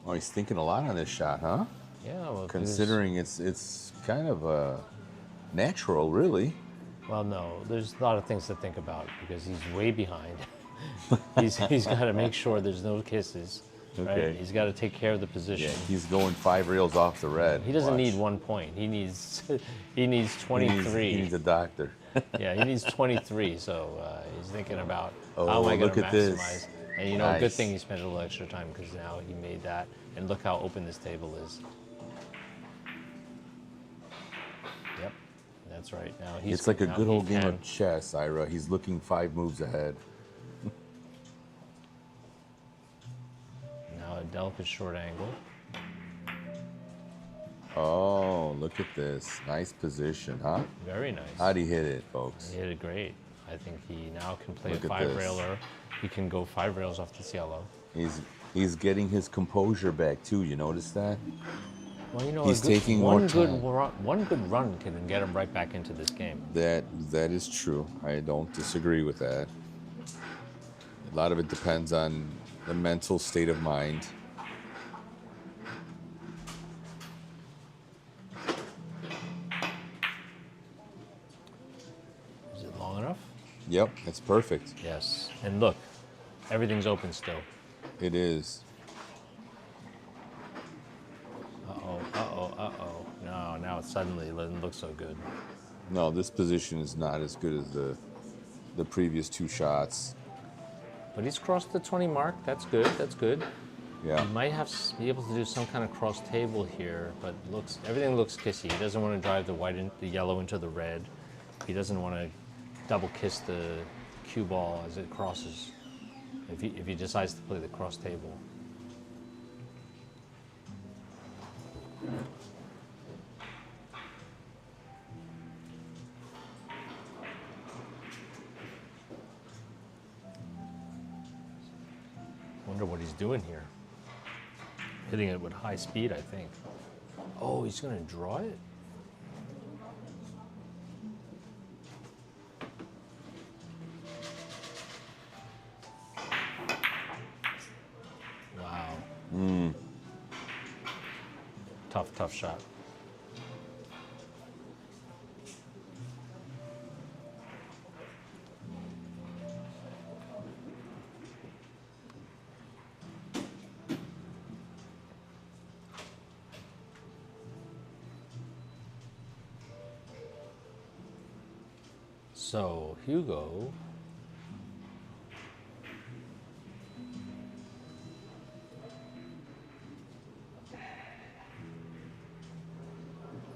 Oh, he's thinking a lot on this shot, huh? Yeah. Well, considering it's kind of natural, really. Well, no, there's a lot of things to think about because he's way behind. he's got to make sure there's no kisses. Okay. Right? He's got to take care of the position. Yeah, he's going 5 rails off the red. He doesn't need 1 point. He needs 23. He needs a doctor. Yeah, he needs 23. So he's thinking about Oh, how am I going to look at maximize. this. And you know, Nice. good thing he spent a little extra time because now he made that. And look how open this table is. Yep, that's right. Now he's. It's like a now good he old game can- of chess, Ira. He's looking 5 moves ahead. Now a delicate short angle. Oh, look at this. Nice position, huh? Very nice. How'd he hit it, folks? He hit it great. I think he now can play Look a at this. 5-railer. He can go 5 rails off this yellow. He's getting his composure back too. You notice that? Well, you know, He's taking more time. One good run can get him right back into this game. That is true. I don't disagree with that. A lot of it depends on the mental state of mind. Is it long enough? Yep, it's perfect. Yes. And look, everything's open still. It is. Uh-oh. No, now it suddenly doesn't look so good. No, this position is not as good as the previous 2 shots. But he's crossed the 20 mark. That's good. Yeah. He might be able to do some kind of cross table here, but everything looks kissy. He doesn't want to drive the yellow into the red. He doesn't want to double kiss the cue ball as it crosses. If he decides to play the cross table. Wonder what he's doing here. Hitting it with high speed, I think. Oh, he's going to draw it? Wow. Tough shot. So Hugo.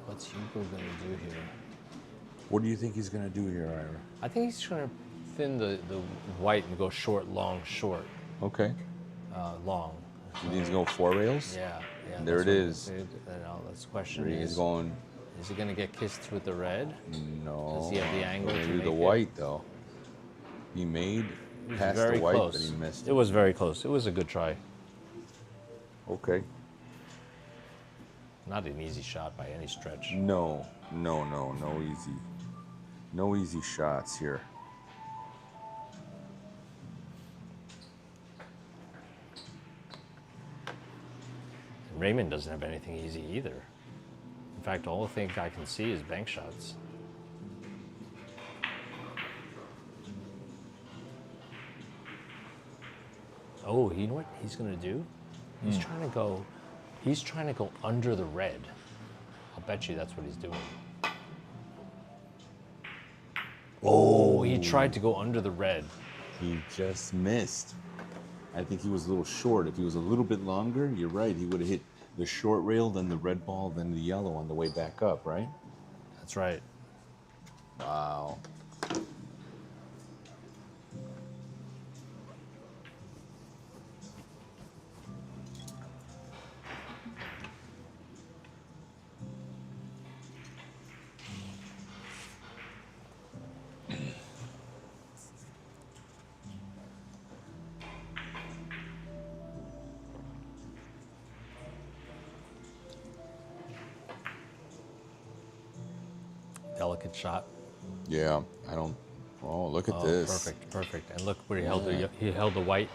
What's Hugo going to do here? What do you think he's going to do here, Ira? I think he's trying to thin the white and go short, long, short, Okay. long. You think he's going to go 4 rails? Yeah. There that's it what is. Now, this question He's is, going. is he going to get kissed with the red? No. Does he have the angle He's to gonna do make the it? white though. He made It was past very the white, close. but he missed. It was very close. It was a good try. Okay. Not an easy shot by any stretch. No easy shots here. Raymond doesn't have anything easy either. In fact, the only thing I can see is bank shots. Oh, you know what he's gonna do? He's trying to go under the red. I'll bet you that's what he's doing. Oh, he tried to go under the red. He just missed. I think he was a little short. If he was a little bit longer, you're right. He would have hit the short rail, then the red ball, then the yellow on the way back up, right? That's right. Wow. Delicate shot. Yeah, I don't. Oh, look at this. Perfect. And look where he held the white.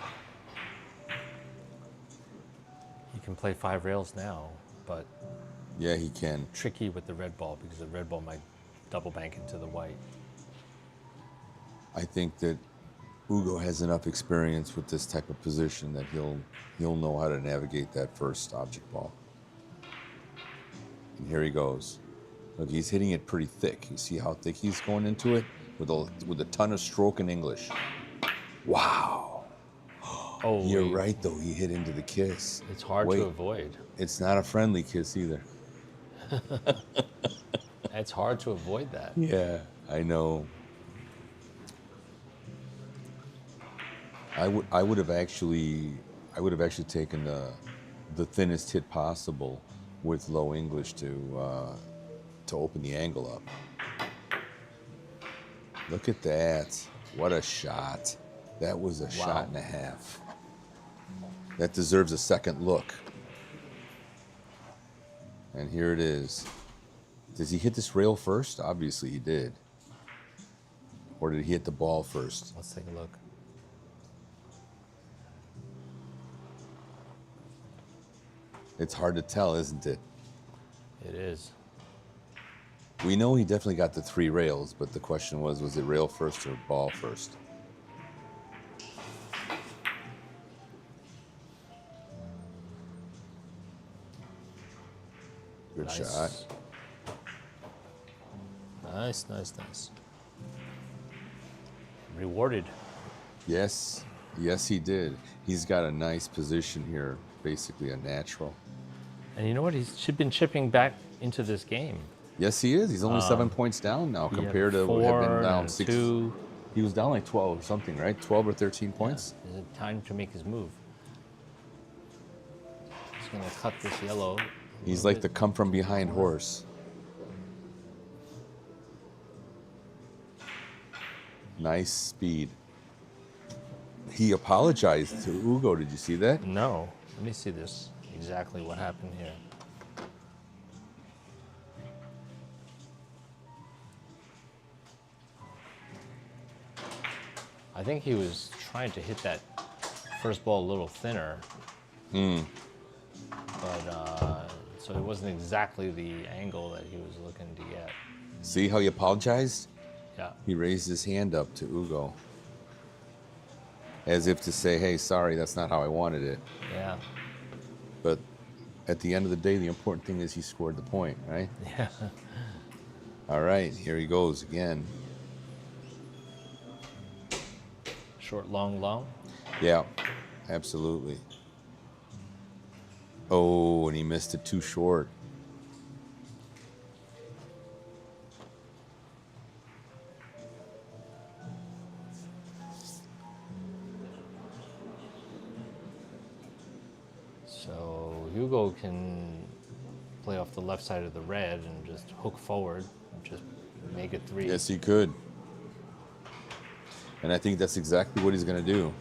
He can play 5 rails now, but Yeah, he can. tricky with the red ball because the red ball might double bank into the white. I think that Hugo has enough experience with this type of position that he'll know how to navigate that first object ball. And here he goes. Look, he's hitting it pretty thick. You see how thick he's going into it with a ton of stroke in English. Wow. Oh, You're right though. He hit into the kiss. It's hard Wait, to avoid. It's not a friendly kiss either. It's hard to avoid that. Yeah, I know. I would have actually taken the thinnest hit possible with low English to open the angle up. Look at that! What a shot! That was a shot and a half. That deserves a second look. And here it is. Does he hit this rail first? Obviously he did. Or did he hit the ball first? Let's take a look. It's hard to tell, isn't it? It is. We know he definitely got the 3 rails, but the question was it rail first or ball first? Good shot. Nice. Rewarded. Yes, he did. He's got a nice position here, basically a natural. And you know what? He's been chipping back into this game. Yes, he is. He's only 7 points down now He had compared to what 4 had been down and 6. 2. He was down like 12 or something, right? 12 or 13 points? Is it time to make his move? He's going to cut this yellow. He's like the come from behind horse. Nice speed. He apologized to Hugo. Did you see that? No. Let me see this. Exactly what happened here. I think he was trying to hit that first ball a little thinner. But so it wasn't exactly the angle that he was looking to get. See how he apologized? Yeah. He raised his hand up to Hugo. As if to say, hey, sorry, that's not how I wanted it. Yeah. But at the end of the day, the important thing is he scored the point, right? Yeah. All right, here he goes again. Short, long, long. Yeah, absolutely. Oh, and he missed it too short. So Hugo can play off the left side of the red and just hook forward and just make it 3. Yes, he could. And I think that's exactly what he's going to do.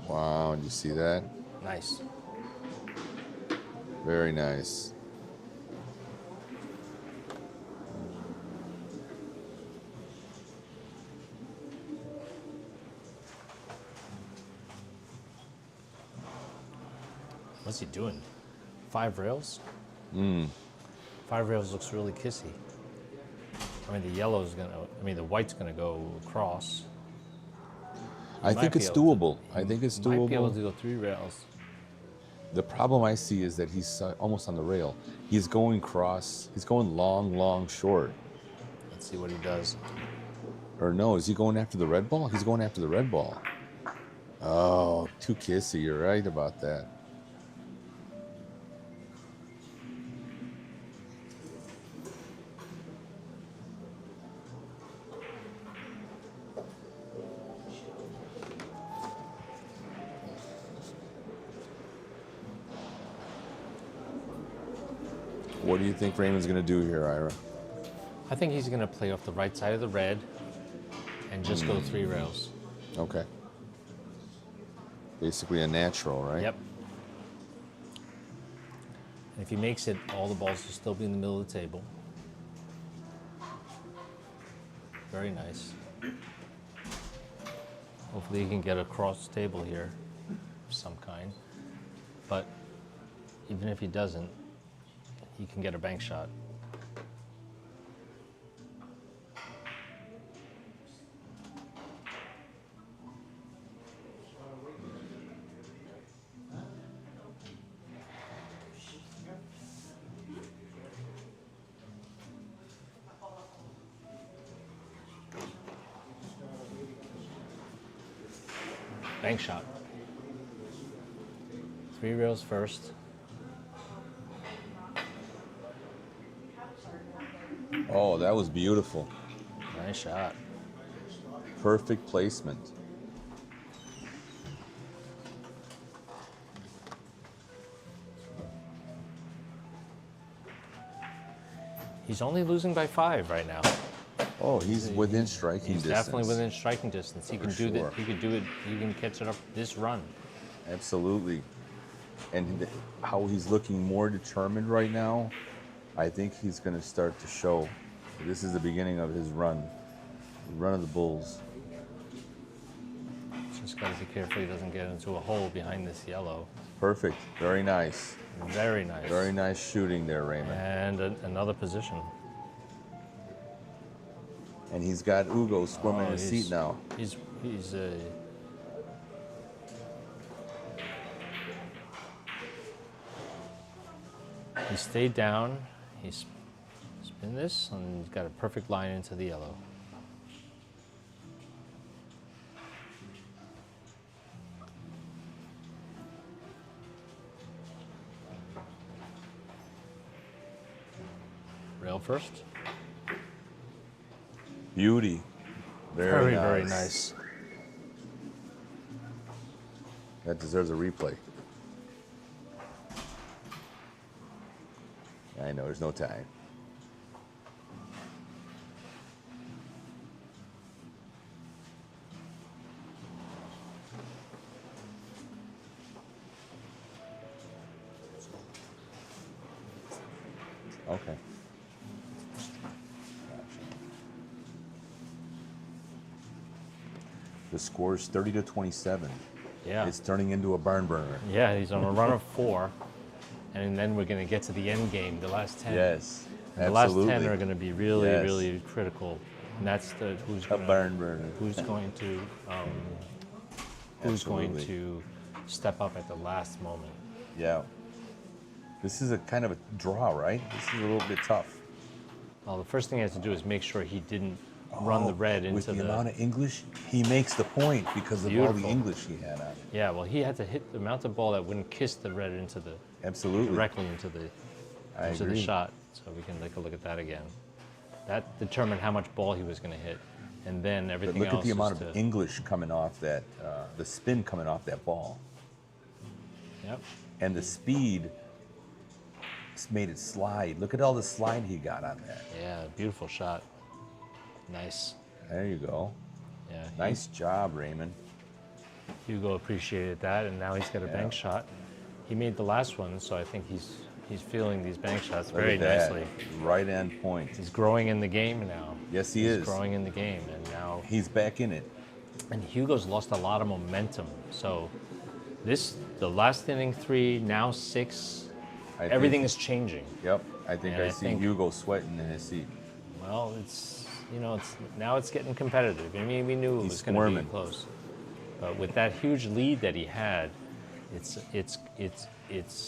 Wow, did you see that? Nice. Very nice. What's he doing? 5 rails? 5 rails looks really kissy. I mean, the white's gonna go across. I think it's doable. I think it's Might be able doable. to go 3 rails. The problem I see is that he's almost on the rail. He's going cross. He's going long, long, short. Let's see what he does. Or no, is he going after the red ball? He's going after the red ball. Oh, too kissy. You're right about that. What do you think Raymond's going to do here, Ira? I think he's gonna play off the right side of the red and just go 3 rails. Okay. Basically a natural, right? Yep. And if he makes it, all the balls will still be in the middle of the table. Very nice. Hopefully he can get a cross table here of some kind. But even if he doesn't, he can get a bank shot. Bank shot. 3 rails first. Oh, that was beautiful. Nice shot. Perfect placement. He's only losing by 5 right now. Oh, he's within striking He's distance. definitely within striking distance. He can do sure. that. He could do it. He can catch it up this run. Absolutely. And how he's looking more determined right now, I think he's going to start to show. This is the beginning of his run, the run of the Bulls. Just got to be careful he doesn't get into a hole behind this yellow. Perfect. Very nice. Very nice. Very nice shooting there, Raymond. And another position. And he's got Hugo squirming in his seat now. He's he stayed down. He's spin this and he's got a perfect line into the yellow. Rail first. Beauty. Very, very nice. That deserves a replay. I know, there's no time. Okay. The score is 30-27. Yeah. It's turning into a barn burner. Yeah, he's on a run of 4. And then we're going to get to the end game, the last 10. Yes, And the absolutely. last 10 are going to be really, Yes. really critical. And that's the who's A going barn burner. who's going to Absolutely. step up at the last moment. Yeah. This is a kind of a draw, right? This is a little bit tough. Well, the first thing he has to do is make sure he didn't run the red into with the the. amount of English, he makes the point because of all the Beautiful. English he had on it. Yeah, well, he had to hit the amount of ball that wouldn't kiss the red into the. Absolutely. Directly into the. I Into the agree. shot. So we can take a look at that again. That determined how much ball he was going to hit, and then But everything look else at the amount is of to. English coming off that, the spin coming off that ball. Yep. And the speed made it slide. Look at all the slide he got on that. Yeah, beautiful shot. Nice. There you go. Yeah. Nice job, Raymond. Hugo appreciated that, and now he's got a Yeah. bank shot. He made the last one, so I think he's feeling these bank shots Look very at that. nicely. Right end point. He's growing in the game now. Yes, he He's is. growing in the game, and now He's back in it. and Hugo's lost a lot of momentum. So the last inning 3, now 6, I think- everything is changing. Yep. I think And I I see think- Hugo sweating in his seat. Well, now it's getting competitive. I mean, we knew it He's was going to be squirming. close, but with that huge lead that he had, it's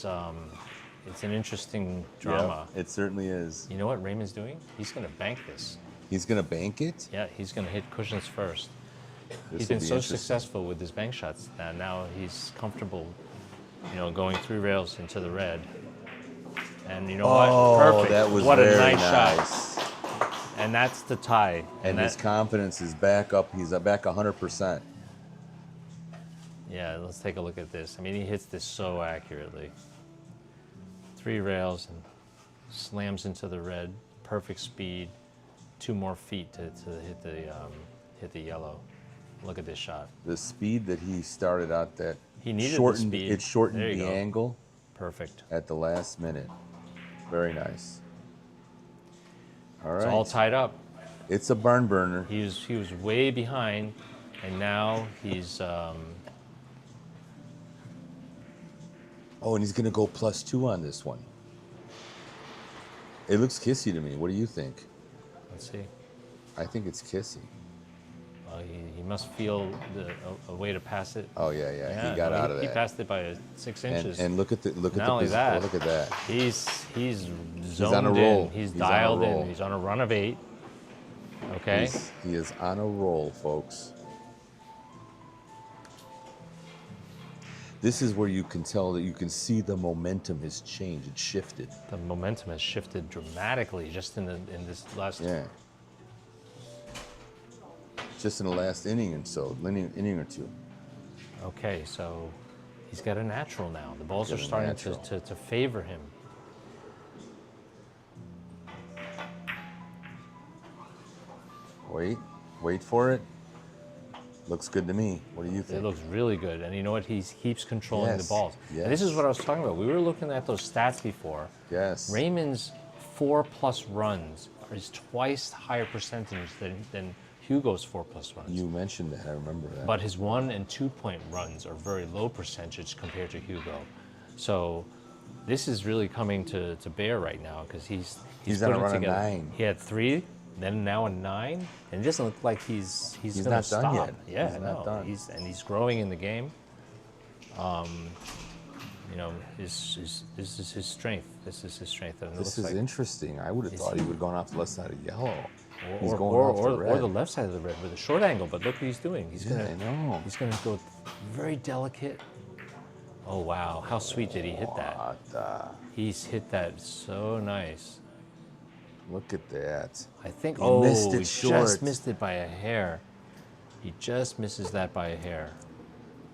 an interesting drama. Yeah, it certainly is. You know what Raymond's doing? He's going to bank this. He's going to bank it? Yeah, he's going to hit cushions first. This He's will been be so interesting. successful with his bank shots that now he's comfortable, going 3 rails into the red. And you know Oh, what? Perfect. that was what a very nice shot. nice. And that's the tie. And his confidence is back up. He's back 100%. Yeah, let's take a look at this. I mean, he hits this so accurately. 3 rails and slams into the red. Perfect speed. 2 more feet to hit the yellow. Look at this shot. The speed that he started out that He needed the shortened, speed. It shortened There you the go. angle Perfect. at the last minute. Very nice. All right. It's all tied up. It's a barn burner. He was way behind, and now he's Oh, and he's going to go +2 on this one. It looks kissy to me. What do you think? let's see. I think it's kissy. He must feel a way to pass it. Oh yeah. He got no, out of He that. passed it by 6 inches. And look at the Not only position. that, Oh, look at that. He's zoned on a roll. in. He's He's on a dialed roll. in. He's on a run of 8. Okay. He is on a roll, folks. This is where you can tell that you can see the momentum has changed. It shifted. The momentum has shifted dramatically just in this last. Yeah. Just in the last inning and so, inning or two. Okay, so he's got a natural now. The balls Got are a starting natural. to favor him. Wait for it. Looks good to me. What do you It think? looks really good, and you know what? He keeps controlling the Yes, balls. yes. And this is what I was talking about. We were looking at those stats before. Yes. Raymond's 4+ runs is twice higher percentage than Hugo's 4+ runs. You mentioned that. I remember that. But his 1 and 2 point runs are very low percentage compared to Hugo. So this is really coming to bear right now because he's He's on a putting run of together. 9. He had 3, then now a 9, and it doesn't look like he's going to not stop. done yet. Yeah, He's not done. He's growing in the game. This is his strength. This is his strength. And it This looks is like, interesting. I would have thought he would have gone off the left side of yellow. He's or, going or, off or, the red. or the left side of the red with a short angle. But look what he's doing. He's Yeah, I know. He's gonna go very delicate. Oh wow! How sweet did he hit that? What He's hit that so nice. Look at that. I think. He missed it he short. just missed it by a hair. He just misses that by a hair.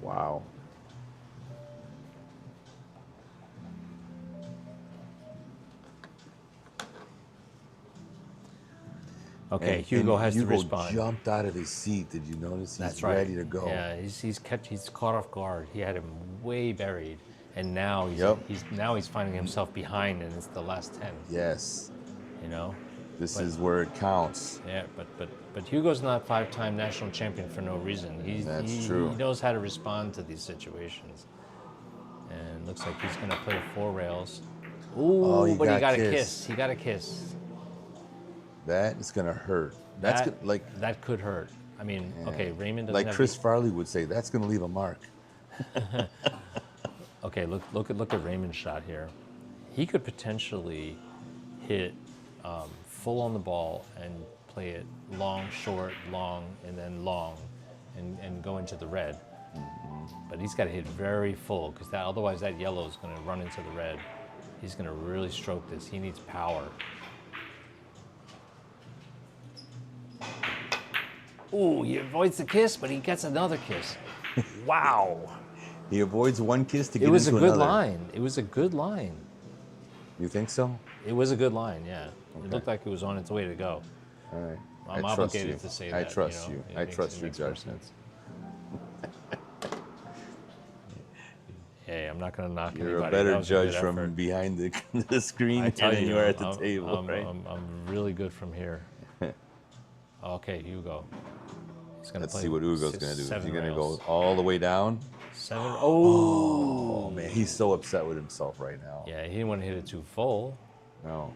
Wow. Okay, And- Hugo and has Hugo to respond. jumped out of his seat. Did you notice? He's That's right. ready to go. Yeah, he's caught off guard. He had him way buried, and now Yep. he's finding himself behind, and it's the last 10. Yes. You know. This But- is where it counts. Yeah, but Hugo's not 5-time national champion for no reason. That's true. He knows how to respond to these situations. And looks like he's going to play 4 rails. Ooh, Oh, he but he got got a kissed. kiss. He got a kiss. That is gonna hurt. That's That, like that could hurt. I mean, okay, Raymond doesn't like have Chris Farley would say. That's gonna leave a mark. Okay, look at Raymond's shot here. he could potentially hit full on the ball and play it long, short, long, and then long, and go into the red. But he's got to hit very full, because otherwise that yellow is going to run into the red. He's going to really stroke this. He needs power. Ooh, he avoids the kiss, but he gets another kiss. Wow. He avoids one kiss to get It was a into good another. line. It was a good line. You think so? It was a good line, yeah. Okay. It looked like it was on its way to go. All right. I'm I trust obligated you. to say I that. trust you. you. It I makes- trust it your makes more judgment. sense. Hey, I'm not going to knock You're anybody. a That better was a good judge from effort. behind the screen I tell than you, you are at the I'm, table, I'm, right? I'm really good from here. Okay, Hugo. He's gonna Let's play see what Hugo's six- going to do. Is seven he going to rails. go all the way down? 7. Oh, man. He's so upset with himself right now. Yeah, he didn't want to hit it too full. No.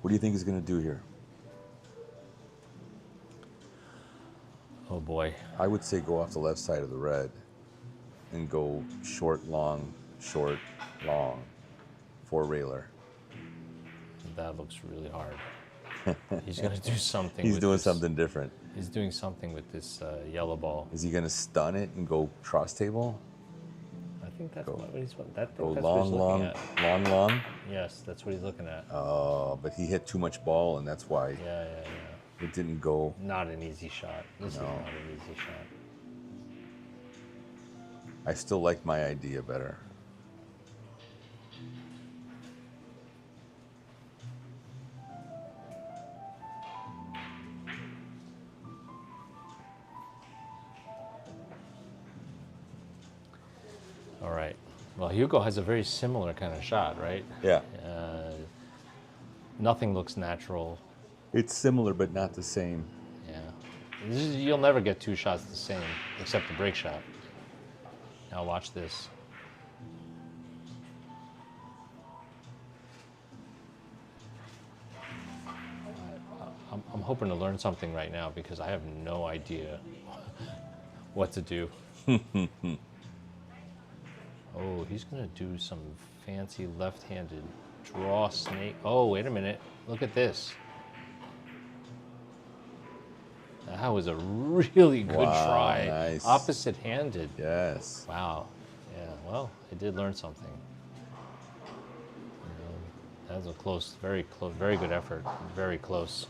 What do you think he's going to do here? Oh boy. I would say go off the left side of the red and go short, long, four railer. That looks really hard. He's gonna do something. He's with doing this- something different. He's doing something with this yellow ball. Is he going to stun it and go cross table? I think that's Go- what he's. That, Go that's what he's long, looking long, at. long. Yes, that's what he's looking at. Oh, but he hit too much ball, and that's why Yeah. it didn't go. Not an easy shot. This is No. not an easy shot. I still like my idea better. All right. Well, Hugo has a very similar kind of shot, right? Yeah. Nothing looks natural. It's similar, but not the same. Yeah. You'll never get two shots the same, except the break shot. Now watch this. I'm hoping to learn something right now, because I have no idea what to do. Oh, he's gonna do some fancy left-handed draw snake. Oh, wait a minute. Look at this. That was a really good Wow, try. nice. Opposite-handed. Yes. Wow. Yeah, well, I did learn something. That was a close, very good effort. Very close.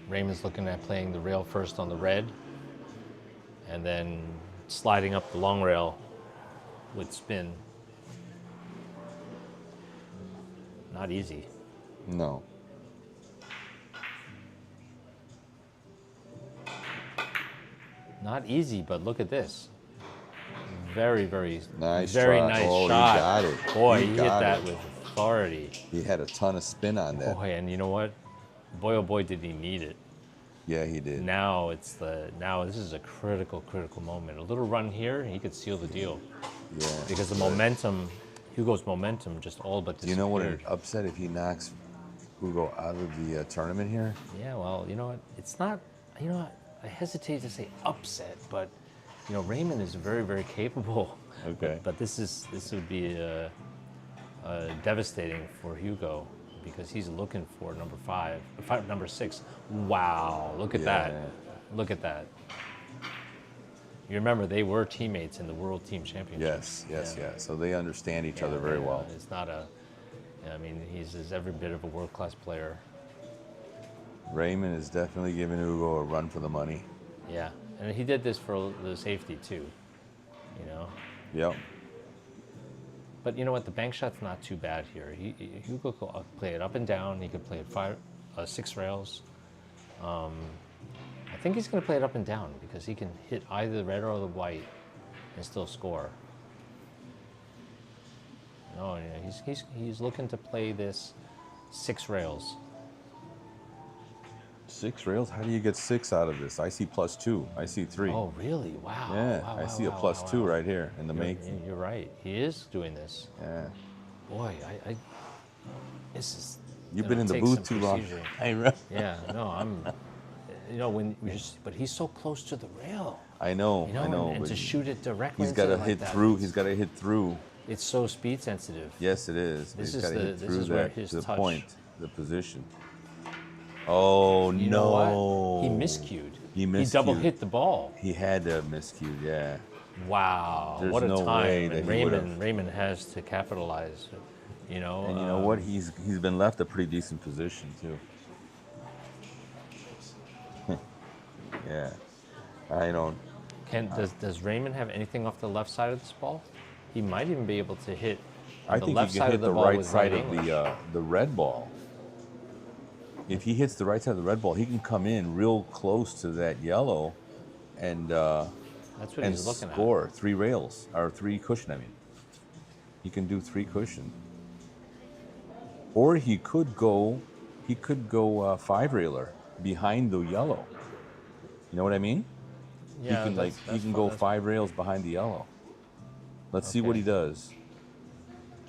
Raymond's looking at playing the rail first on the red, and then sliding up the long rail with spin. Not easy. No. Not easy, but look at this. Very, very Nice very try. nice Oh, he shot. got it. Boy, He he hit got that it. with authority. He had a ton of spin on that. Boy, and you know what? Boy, oh boy, did he need it. Yeah, he did. Now this is a critical moment. A little run here, he could seal the deal, Yeah. because the momentum, Hugo's momentum, just all but Do disappeared. you know what an upset if he knocks Hugo out of the tournament here? Yeah, well, you know what? It's not. You know what? I hesitate to say upset, but you know, Raymond is very, very capable. Okay. But this would be devastating for Hugo, because he's looking for number 6. Wow! Look at that! Yeah. Look at that! You remember they were teammates in the World Team Championship. Yes. Yeah. So they understand each other very well. It's not a. I mean, he's every bit of a world-class player. Raymond is definitely giving Hugo a run for the money. Yeah, and he did this for the safety too. You know. Yep. But you know what? The bank shot's not too bad here. Hugo could play it up and down. He could play it 6 rails. I think he's going to play it up and down, because he can hit either the red or the white and still score. No, he's looking to play this 6 rails. 6 rails? How do you get 6 out of this? I see +2. I see 3. Oh, really? Wow. Yeah, Wow, I wow, see a wow, +2 wow. right here in the You're, making. you're right. He is doing this. Yeah. Boy, this is. You've gonna been in the take booth some too long. procedure. Ira. Yeah, no, but he's so close to the rail. I know, And but to shoot it directly he's into got to it like hit that, through. He's got to hit through. It's so speed sensitive. Yes, it is. But This he's is got to hit this through is where that his to the touch. point, the position. Oh You no! know what? He miscued. He He double miscued. hit the ball. He had to have miscued. Yeah. Wow, There's what a no time! way And that he would've- Raymond has to capitalize. You know. And you know what? He's been left a pretty decent position too. Yeah. I don't. Does Raymond have anything off the left side of this ball? He might even be able to hit I the think left he side can of hit the the ball right with side right of English. the red ball. If he hits the right side of the red ball, he can come in real close to that yellow, and That's what and he's looking score 3 rails or 3 cushion. I mean, he can do 3 cushion, or he could go 5 railer behind the yellow. You know what I mean? at. Yeah, he can he can go 5 rails behind the yellow. Let's see what Okay. he does.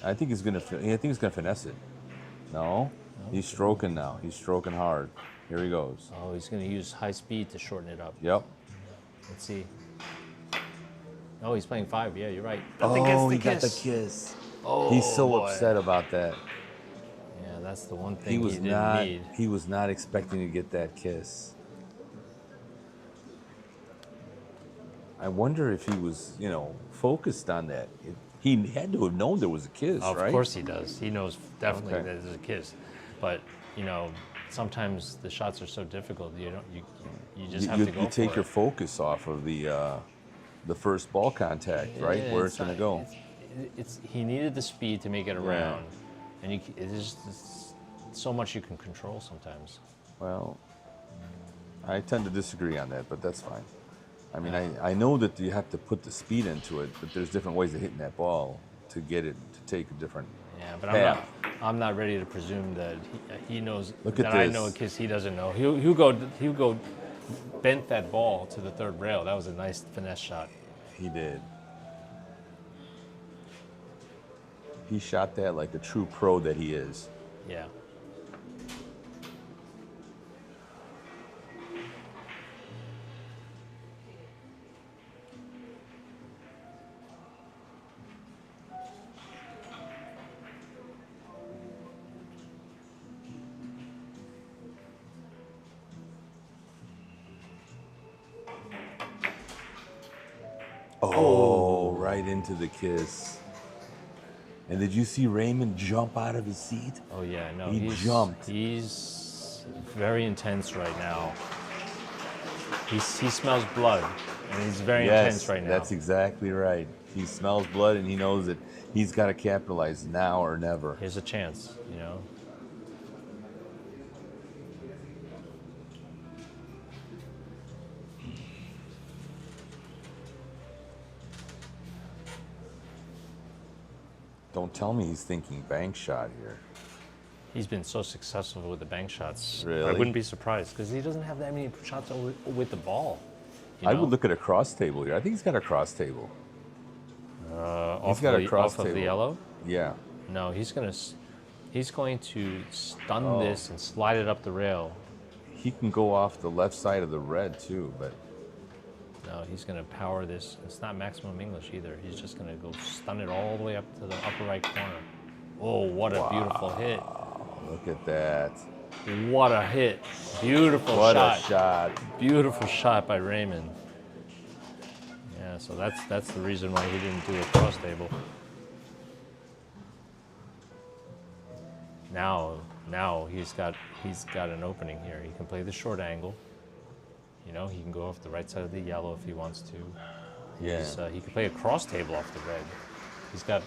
I think he's gonna finesse it. No, he's stroking now. He's stroking hard. Here he goes. Oh, he's going to use high speed to shorten it up. Yep. Let's see. Oh, he's playing 5. Yeah, you're right. Oh, he got the kiss. Oh, He's so boy. upset about that. Yeah, that's the one thing He was didn't not. need. He was not expecting to get that kiss. I wonder if he was, focused on that. He had to have known there was a kiss, Of right? course he does. He knows definitely Okay. that there's a kiss. But, sometimes the shots are so difficult. You just have to go You take for your it. focus off of the first ball contact, right? Yeah, Where it's going to not- go. He needed the speed to make it around. And it's so much you can control sometimes. Well, I tend to disagree on that, but that's fine. I mean, I know that you have to put the speed into it, but there's different ways of hitting that ball to get it to take a different. Yeah, but path. I'm not ready to presume that he knows Look at that I this. know a kiss he doesn't know. Hugo bent that ball to the 3rd rail. That was a nice finesse shot. He did. He shot that like a true pro that he is. Yeah. Oh, right into the kiss. And did you see Raymond jump out of his seat? Oh yeah, no. He jumped. He's very intense right now. He smells blood, and he's very intense right now. That's exactly right. He smells blood and he knows that he's got to capitalize now or never. Here's a chance, Don't tell me he's thinking bank shot here. He's been so successful with the bank shots. I Really? wouldn't be surprised because he doesn't have that many shots with the ball. I would look at a cross table here. I think he's got a cross table. off, got a the, cross off of the table. yellow. Yeah. No, he's going to stun Oh. this and slide it up the rail. He can go off the left side of the red too, but No, he's going to power this. It's not maximum English either. He's just going to go stun it all the way up to the upper right corner. Oh, what a beautiful hit. look at that. What a hit. Beautiful What shot. a shot. Beautiful shot by Raymond. Yeah, so that's the reason why he didn't do a cross table. Now he's got an opening here. He can play the short angle. He can go off the right side of the yellow if he wants to. Yeah. He can play a cross table off the red. He's got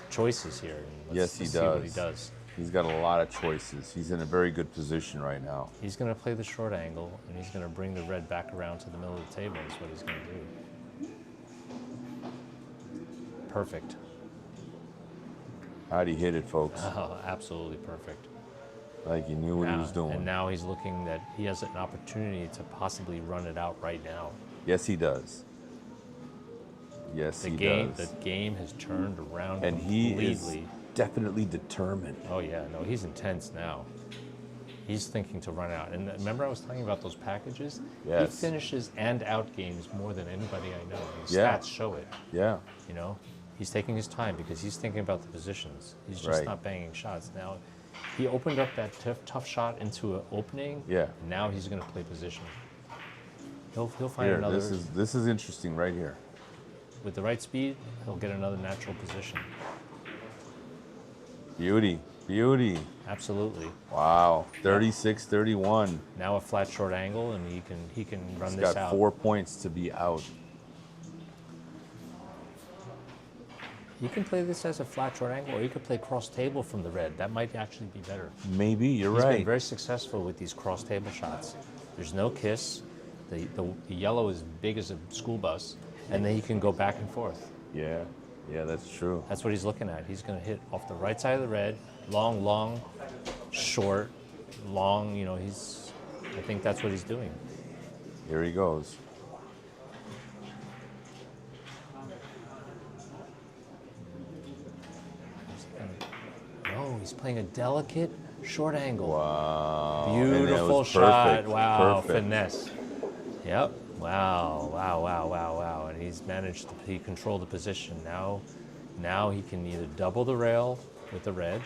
choices here. And Yes, he let's see what he does. does. He's got a lot of choices. He's in a very good position right now. He's going to play the short angle, and he's going to bring the red back around to the middle of the table is what he's going to do. Perfect. How'd he hit it, folks? Oh, absolutely perfect. Like he knew what he was doing. And now he's looking that he has an opportunity to possibly run it out right now. Yes, he does. Yes, he does. The game has turned around And completely. he is definitely determined. Oh yeah, no, he's intense now. He's thinking to run out. And remember I was talking about those packages? Yes. He finishes and out games more than anybody I know. His Yeah. stats show it. Yeah. You know, he's taking his time because he's thinking about the positions. He's just Right. not banging shots. Now, he opened up that tough shot into an opening. Yeah. And now he's going to play position. He'll find Here, another. this is interesting right here. With the right speed, he'll get another natural position. Beauty. Beauty. Absolutely. Wow. 36-31. Now a flat short angle, and he can run He's this got out. 4 points to be out. You can play this as a flat short angle, or you could play cross table from the red. That might actually be better. Maybe, you're He's right. been very successful with these cross table shots. There's no kiss. The yellow is big as a school bus, and then he can go back and forth. Yeah. Yeah, that's true. That's what he's looking at. He's going to hit off the right side of the red, long, long, short, long. You know, I think that's what he's doing. Here he goes. Oh, he's playing a delicate short angle. Wow. And that Beautiful was shot. perfect. Wow, Perfect. finesse. Yep. Wow, wow, wow, wow, wow. And he's managed he controlled the position. Now he can either double the rail with the red,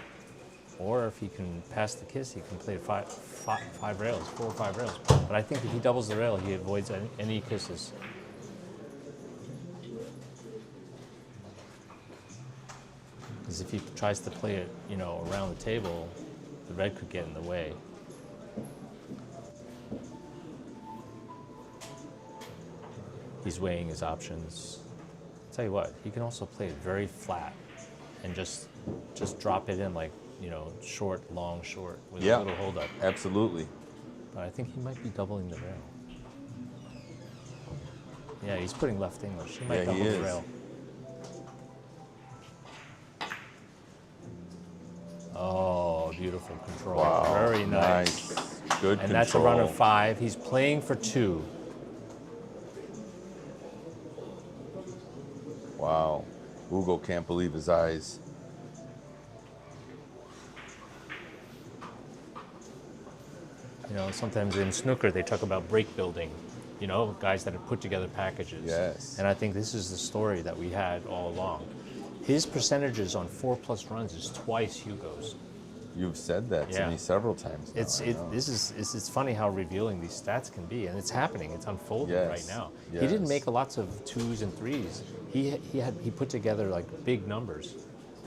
or if he can pass the kiss, he can play five rails, 4 or 5 rails. But I think if he doubles the rail, he avoids any kisses. Because if he tries to play it, you know, around the table, the red could get in the way. He's weighing his options. Tell you what, he can also play it very flat and just drop it in like, you know, short, long, short with a little hold up. Absolutely. But I think he might be doubling the rail. Yeah, he's putting left English. He might double the rail. Oh, beautiful control. Wow. Very nice. Good And control. that's a run of 5. He's playing for 2. Wow. Hugo can't believe his eyes. You know, sometimes in snooker they talk about break building, you know, guys that have put together packages. Yes. And I think this is the story that we had all along. His percentages on 4+ runs is twice Hugo's. You've said that to me several times now. It's funny how revealing these stats can be, and it's happening. It's unfolding right now. Yes. He didn't make lots of 2s and 3s. He put together like big numbers.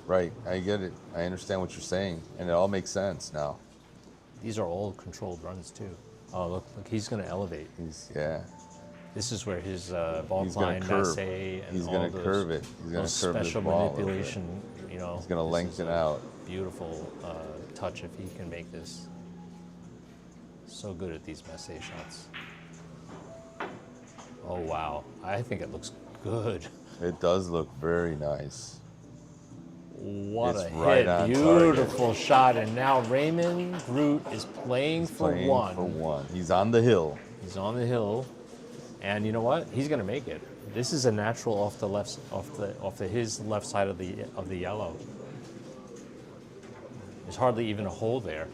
Right. I get it. I understand what you're saying, and it all makes sense now. These are all controlled runs too. Oh look, he's going to elevate. This is where his ball climb, masse, and he's all going to those, curve it. He's going those to curve special this ball manipulation. You know, he's going to this lengthen is a out. Beautiful touch if he can make this. So good at these masse shots. Oh wow, I think it looks good. It does look very nice. What It's a right hit. on Beautiful shot. And now Raymon Groot is playing for Playing one. for one. He's on the hill. He's on the hill. And you know what? He's going to make it. This is a natural off his left side of the yellow. There's hardly even a hole there.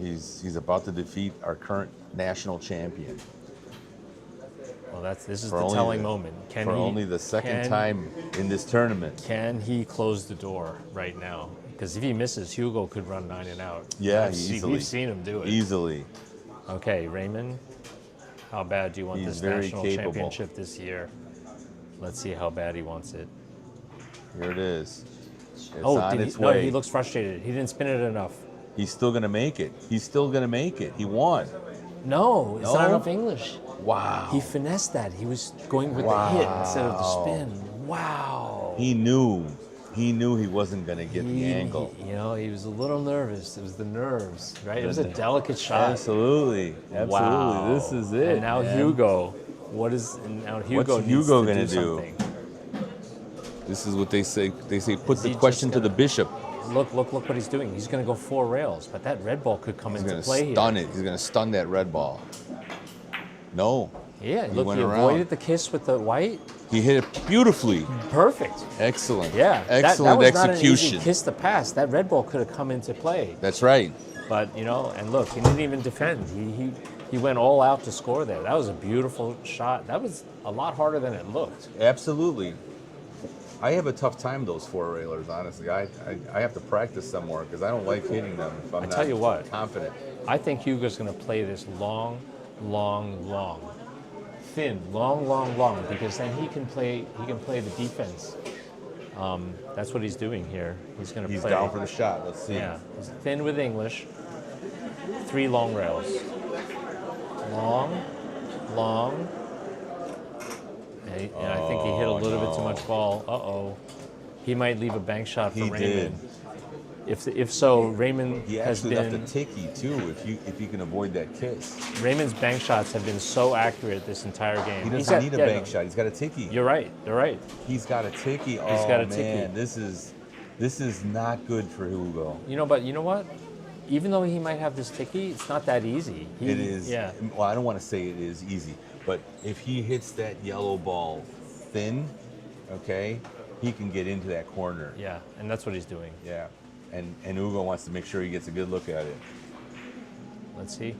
He's about to defeat our current national champion. Well, this is the telling moment. For only the second time in this tournament. Can he close the door right now? Because if he misses, Hugo could run 9 and out. Yeah, easily. We've seen him do it. Easily. Okay, Raymon, how bad do you want this national championship this year? Let's see how bad he wants it. Here it is. It's on its way. No, he looks frustrated. He didn't spin it enough. He's still going to make it. He's still going to make it. He won. No, it's not enough English. Wow. He finessed that. He was going with the hit instead of the spin. Wow. He knew he wasn't going to get the angle. You know, he was a little nervous. It was the nerves, right? It was a delicate shot. Absolutely. Absolutely. Wow. This is it. And now man. Hugo. What's Hugo going to do? This is what they say. They say put the question to the bishop. look what he's doing. He's going to go 4 rails, but that red ball could come He's into going to play stun here. it. He's going to stun that red ball. No. Yeah, He look, went he around. avoided the kiss with the white. He hit it beautifully. Perfect. Excellent. Yeah, Excellent that was execution. Not an easy kiss to pass. That red ball could have come into play. That's right. But, and look, he didn't even defend. He went all out to score there. That was a beautiful shot. That was a lot harder than it looked. Absolutely. I have a tough time those 4 railers, honestly. I have to practice some more because I don't like hitting them if I'm I not tell you what. confident. I think Hugo's going to play this long, thin, long, because then he can play the defense. That's what he's doing here. He's going to He's play. down for the shot. Let's see. Yeah, he's thin with English. 3 long rails. Long. And I think he hit a little bit too much ball. Uh-oh. He might leave a bank shot for He Raymond. did. If so, Raymond He has actually left been. a ticky too. If you can avoid that kiss, Raymond's bank shots have been so accurate this entire game. he He's doesn't got- need a yeah, bank no, shot. He's got a ticky. You're right. He's got a ticky. He's Oh got a ticky. man, this is not good for Hugo. But you know what? Even though he might have this ticky, it's not that easy. It is. Yeah. Well, I don't want to say it is easy, but if he hits that yellow ball thin, okay, he can get into that corner. Yeah, and that's what he's doing. Yeah. And Hugo wants to make sure he gets a good look at it. Let's see.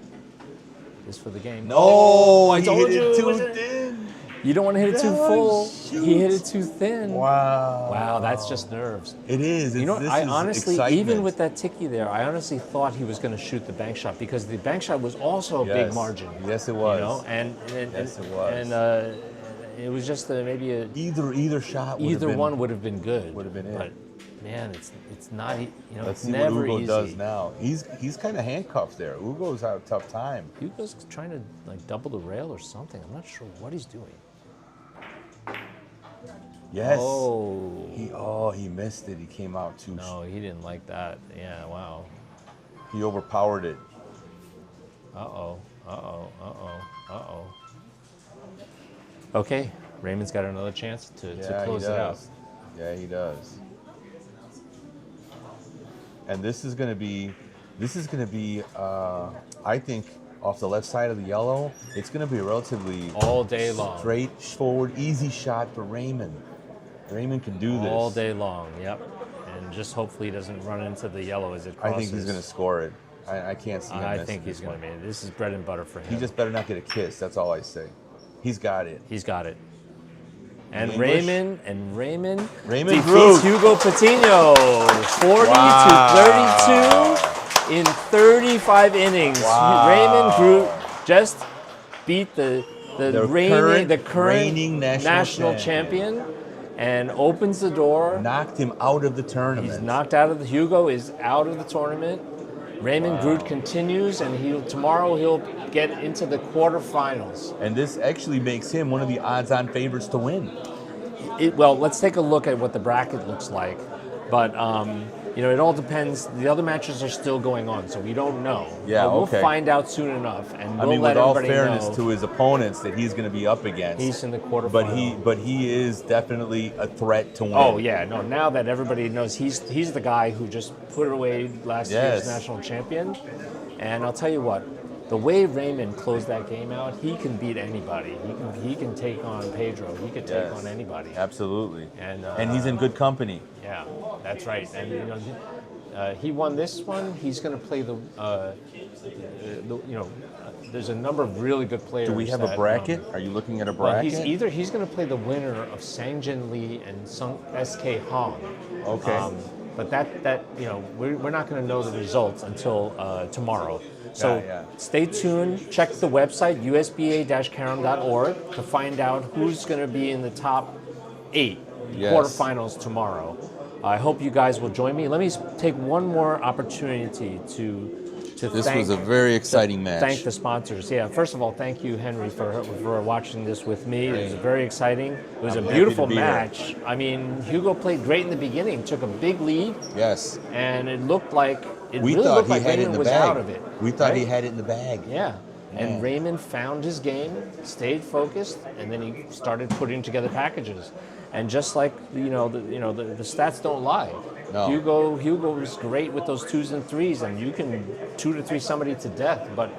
This for the game. No, I he told hit you. it too Was it- thin. You don't want to hit it too No, full. shoot. He hit it too thin. Wow. Wow, that's just nerves. It is. You know, This I is honestly, excitement. even with that ticky there, I honestly thought he was going to shoot the bank shot because the bank shot was also a big Yes. margin. Yes, it was. And Yes, it was. And it was just maybe Either shot. Would either have been, one would have been good. Would have been it. But man, it's not. Let's It's see never what Hugo easy. does now. He's kind of handcuffed there. Hugo's had a tough time. Hugo's trying to double the rail or something. I'm not sure what he's doing. Yes. Oh. He missed it. He came out too. No, he didn't like that. Yeah, wow. He overpowered it. Uh-oh. Okay, Raymond's got another chance to close it out. Yeah, he does. And this is going to be, I think, off the left side of the yellow, it's going to be a relatively All day long. straightforward, easy shot for Raymond. Raymond can do this. All day long, yep. And just hopefully he doesn't run into the yellow as it crosses. I think he's going to score it. I can't see him I missing think he's this going to one. be. This is bread and butter for him. He just better not get a kiss. That's all I say. He's got it. He's got it. And English? Raymond Raymond defeats Groot. Hugo Patino 40 Wow. to 32 in 35 innings. Wow. Raymond Groot just beat the current reigning national champion and opens the door. Knocked him out of the tournament. He's knocked out of the Hugo is out of the tournament. Raymond Groot continues, and tomorrow he'll get into the quarterfinals. And this actually makes him one of the odds-on favorites to win. Well, let's take a look at what the bracket looks like. But it all depends. The other matches are still going on, so we don't know. Yeah, but we'll okay. find out soon enough, and we'll I mean, let with all everybody fairness know. to his opponents that he's going to be up against. He's in the quarterfinal. But he is definitely a threat to win. Oh yeah, no. Now that everybody knows he's the guy who just put away last year's Yes. national champion, and I'll tell you what, the way Raymond closed that game out, he can beat anybody. He can take on Pedro. He could take Yes. on anybody. Absolutely. And he's in good company. Yeah, that's right. And he won this one. He's going to play there's a number of really good players. Do we have a bracket? Are you looking at a Well, bracket? he's going to play the winner of Sang-Jin Lee and SK Hong. Okay. But we're not going to know the results until tomorrow. So Yeah. stay tuned. Check the website usba-carom.org to find out who's going to be in the top 8 Yes. quarterfinals tomorrow. I hope you guys will join me. Let me take one more opportunity to This thank, was a very exciting match. Thank the sponsors. Yeah, first of all, thank you, Henry, for watching this with me. It was very exciting. It was I'm a happy beautiful to be here. match. I mean, Hugo played great in the beginning, took a big lead, Yes. and it looked like We really thought looked he like had it in Raymond the was bag. out of it. We thought he right? had it in the bag. Yeah. Yeah. And Raymond found his game, stayed focused, and then he started putting together packages. And just like the stats don't lie. No. Hugo was great with those 2s and 3s, and you can 2 to 3 somebody to death, but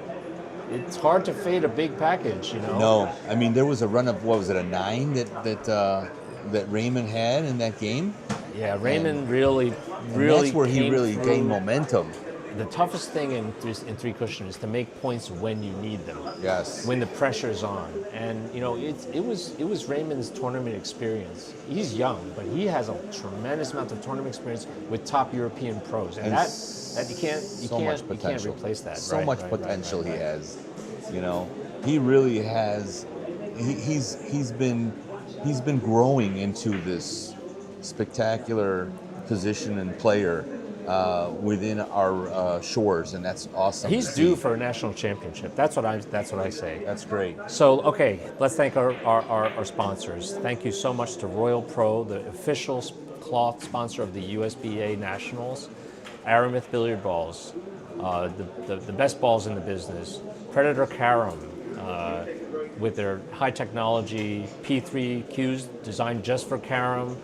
it's hard to fade a big package, you know. No, I mean there was a run of what was it, a 9 that Raymon had in that game. Yeah, Raymond really And that's where he came really through. gained momentum. The toughest thing in 3 cushion is to make points when you need them. Yes. When the pressure's on, and you know it was Raymond's tournament experience. He's young, but he has a tremendous amount of tournament experience with top European pros, and that you can't replace that. So Right, much right, potential right. he has. You know, he really has. He's been growing into this spectacular position and player within our shores, and that's awesome. He's to due see. for a national championship. That's what I say. That's great. So, okay, let's thank our sponsors. Thank you so much to Royal Pro, the official cloth sponsor of the USBA Nationals, Aramith Billiard Balls, the best balls in the business, Predator Carom, with their high technology P3 cues designed just for Carom,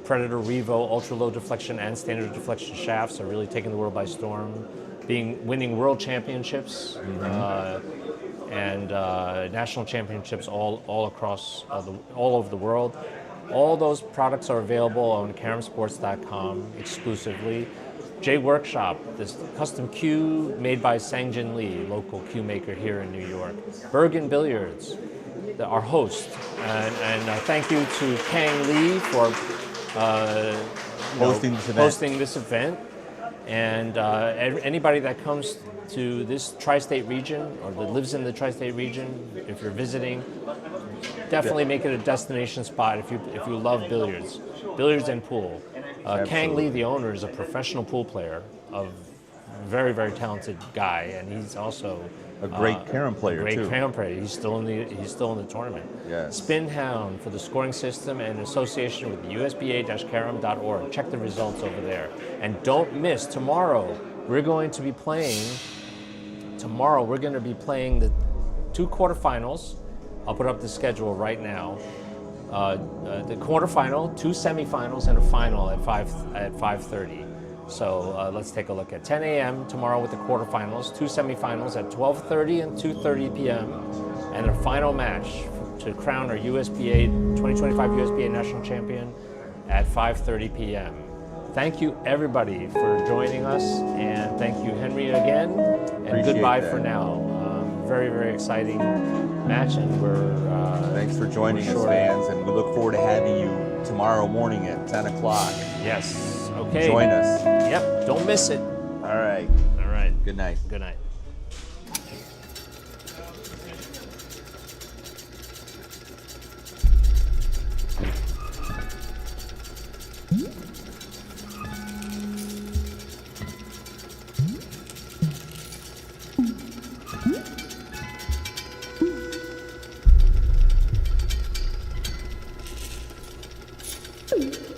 Predator Revo, ultra low deflection and standard deflection shafts are really taking the world by storm, winning world championships and national championships all across all over the world. All those products are available on caromsports.com exclusively. J Workshop, this custom cue made by Sangjin Lee, local cue maker here in New York. Bergen Billiards, our host, and thank you to Kang Lee for hosting this event. And anybody that comes to this tri-state region or that lives in the tri-state region, if you're visiting, definitely make it a destination spot if you love billiards and pool. Kang Lee, the owner, is a professional pool player, a very, very talented guy, and he's also A great carom player great too. carom player. He's still in the tournament. Yes. Spin Hound for the scoring system and association with usba-carom.org. Check the results over there, and don't miss tomorrow. We're going to be playing the 2 quarterfinals. I'll put up the schedule right now. The quarterfinal, 2 semifinals, and a final at 5:30. So let's take a look at 10 a.m. tomorrow with the quarterfinals, 2 semifinals at 12:30 and 2:30 p.m., and a final match to crown our 2025 USBA national champion at 5:30 p.m. Thank you everybody for joining us, and thank you Henry again, and Appreciate goodbye that. for now. Very, very exciting match, and we're Thanks for joining us, short. fans, and we look forward to having you tomorrow morning at 10 o'clock. Yes. Okay. Join us. Yep. Don't miss it. All right. All right. Good night. Good night. Ooh.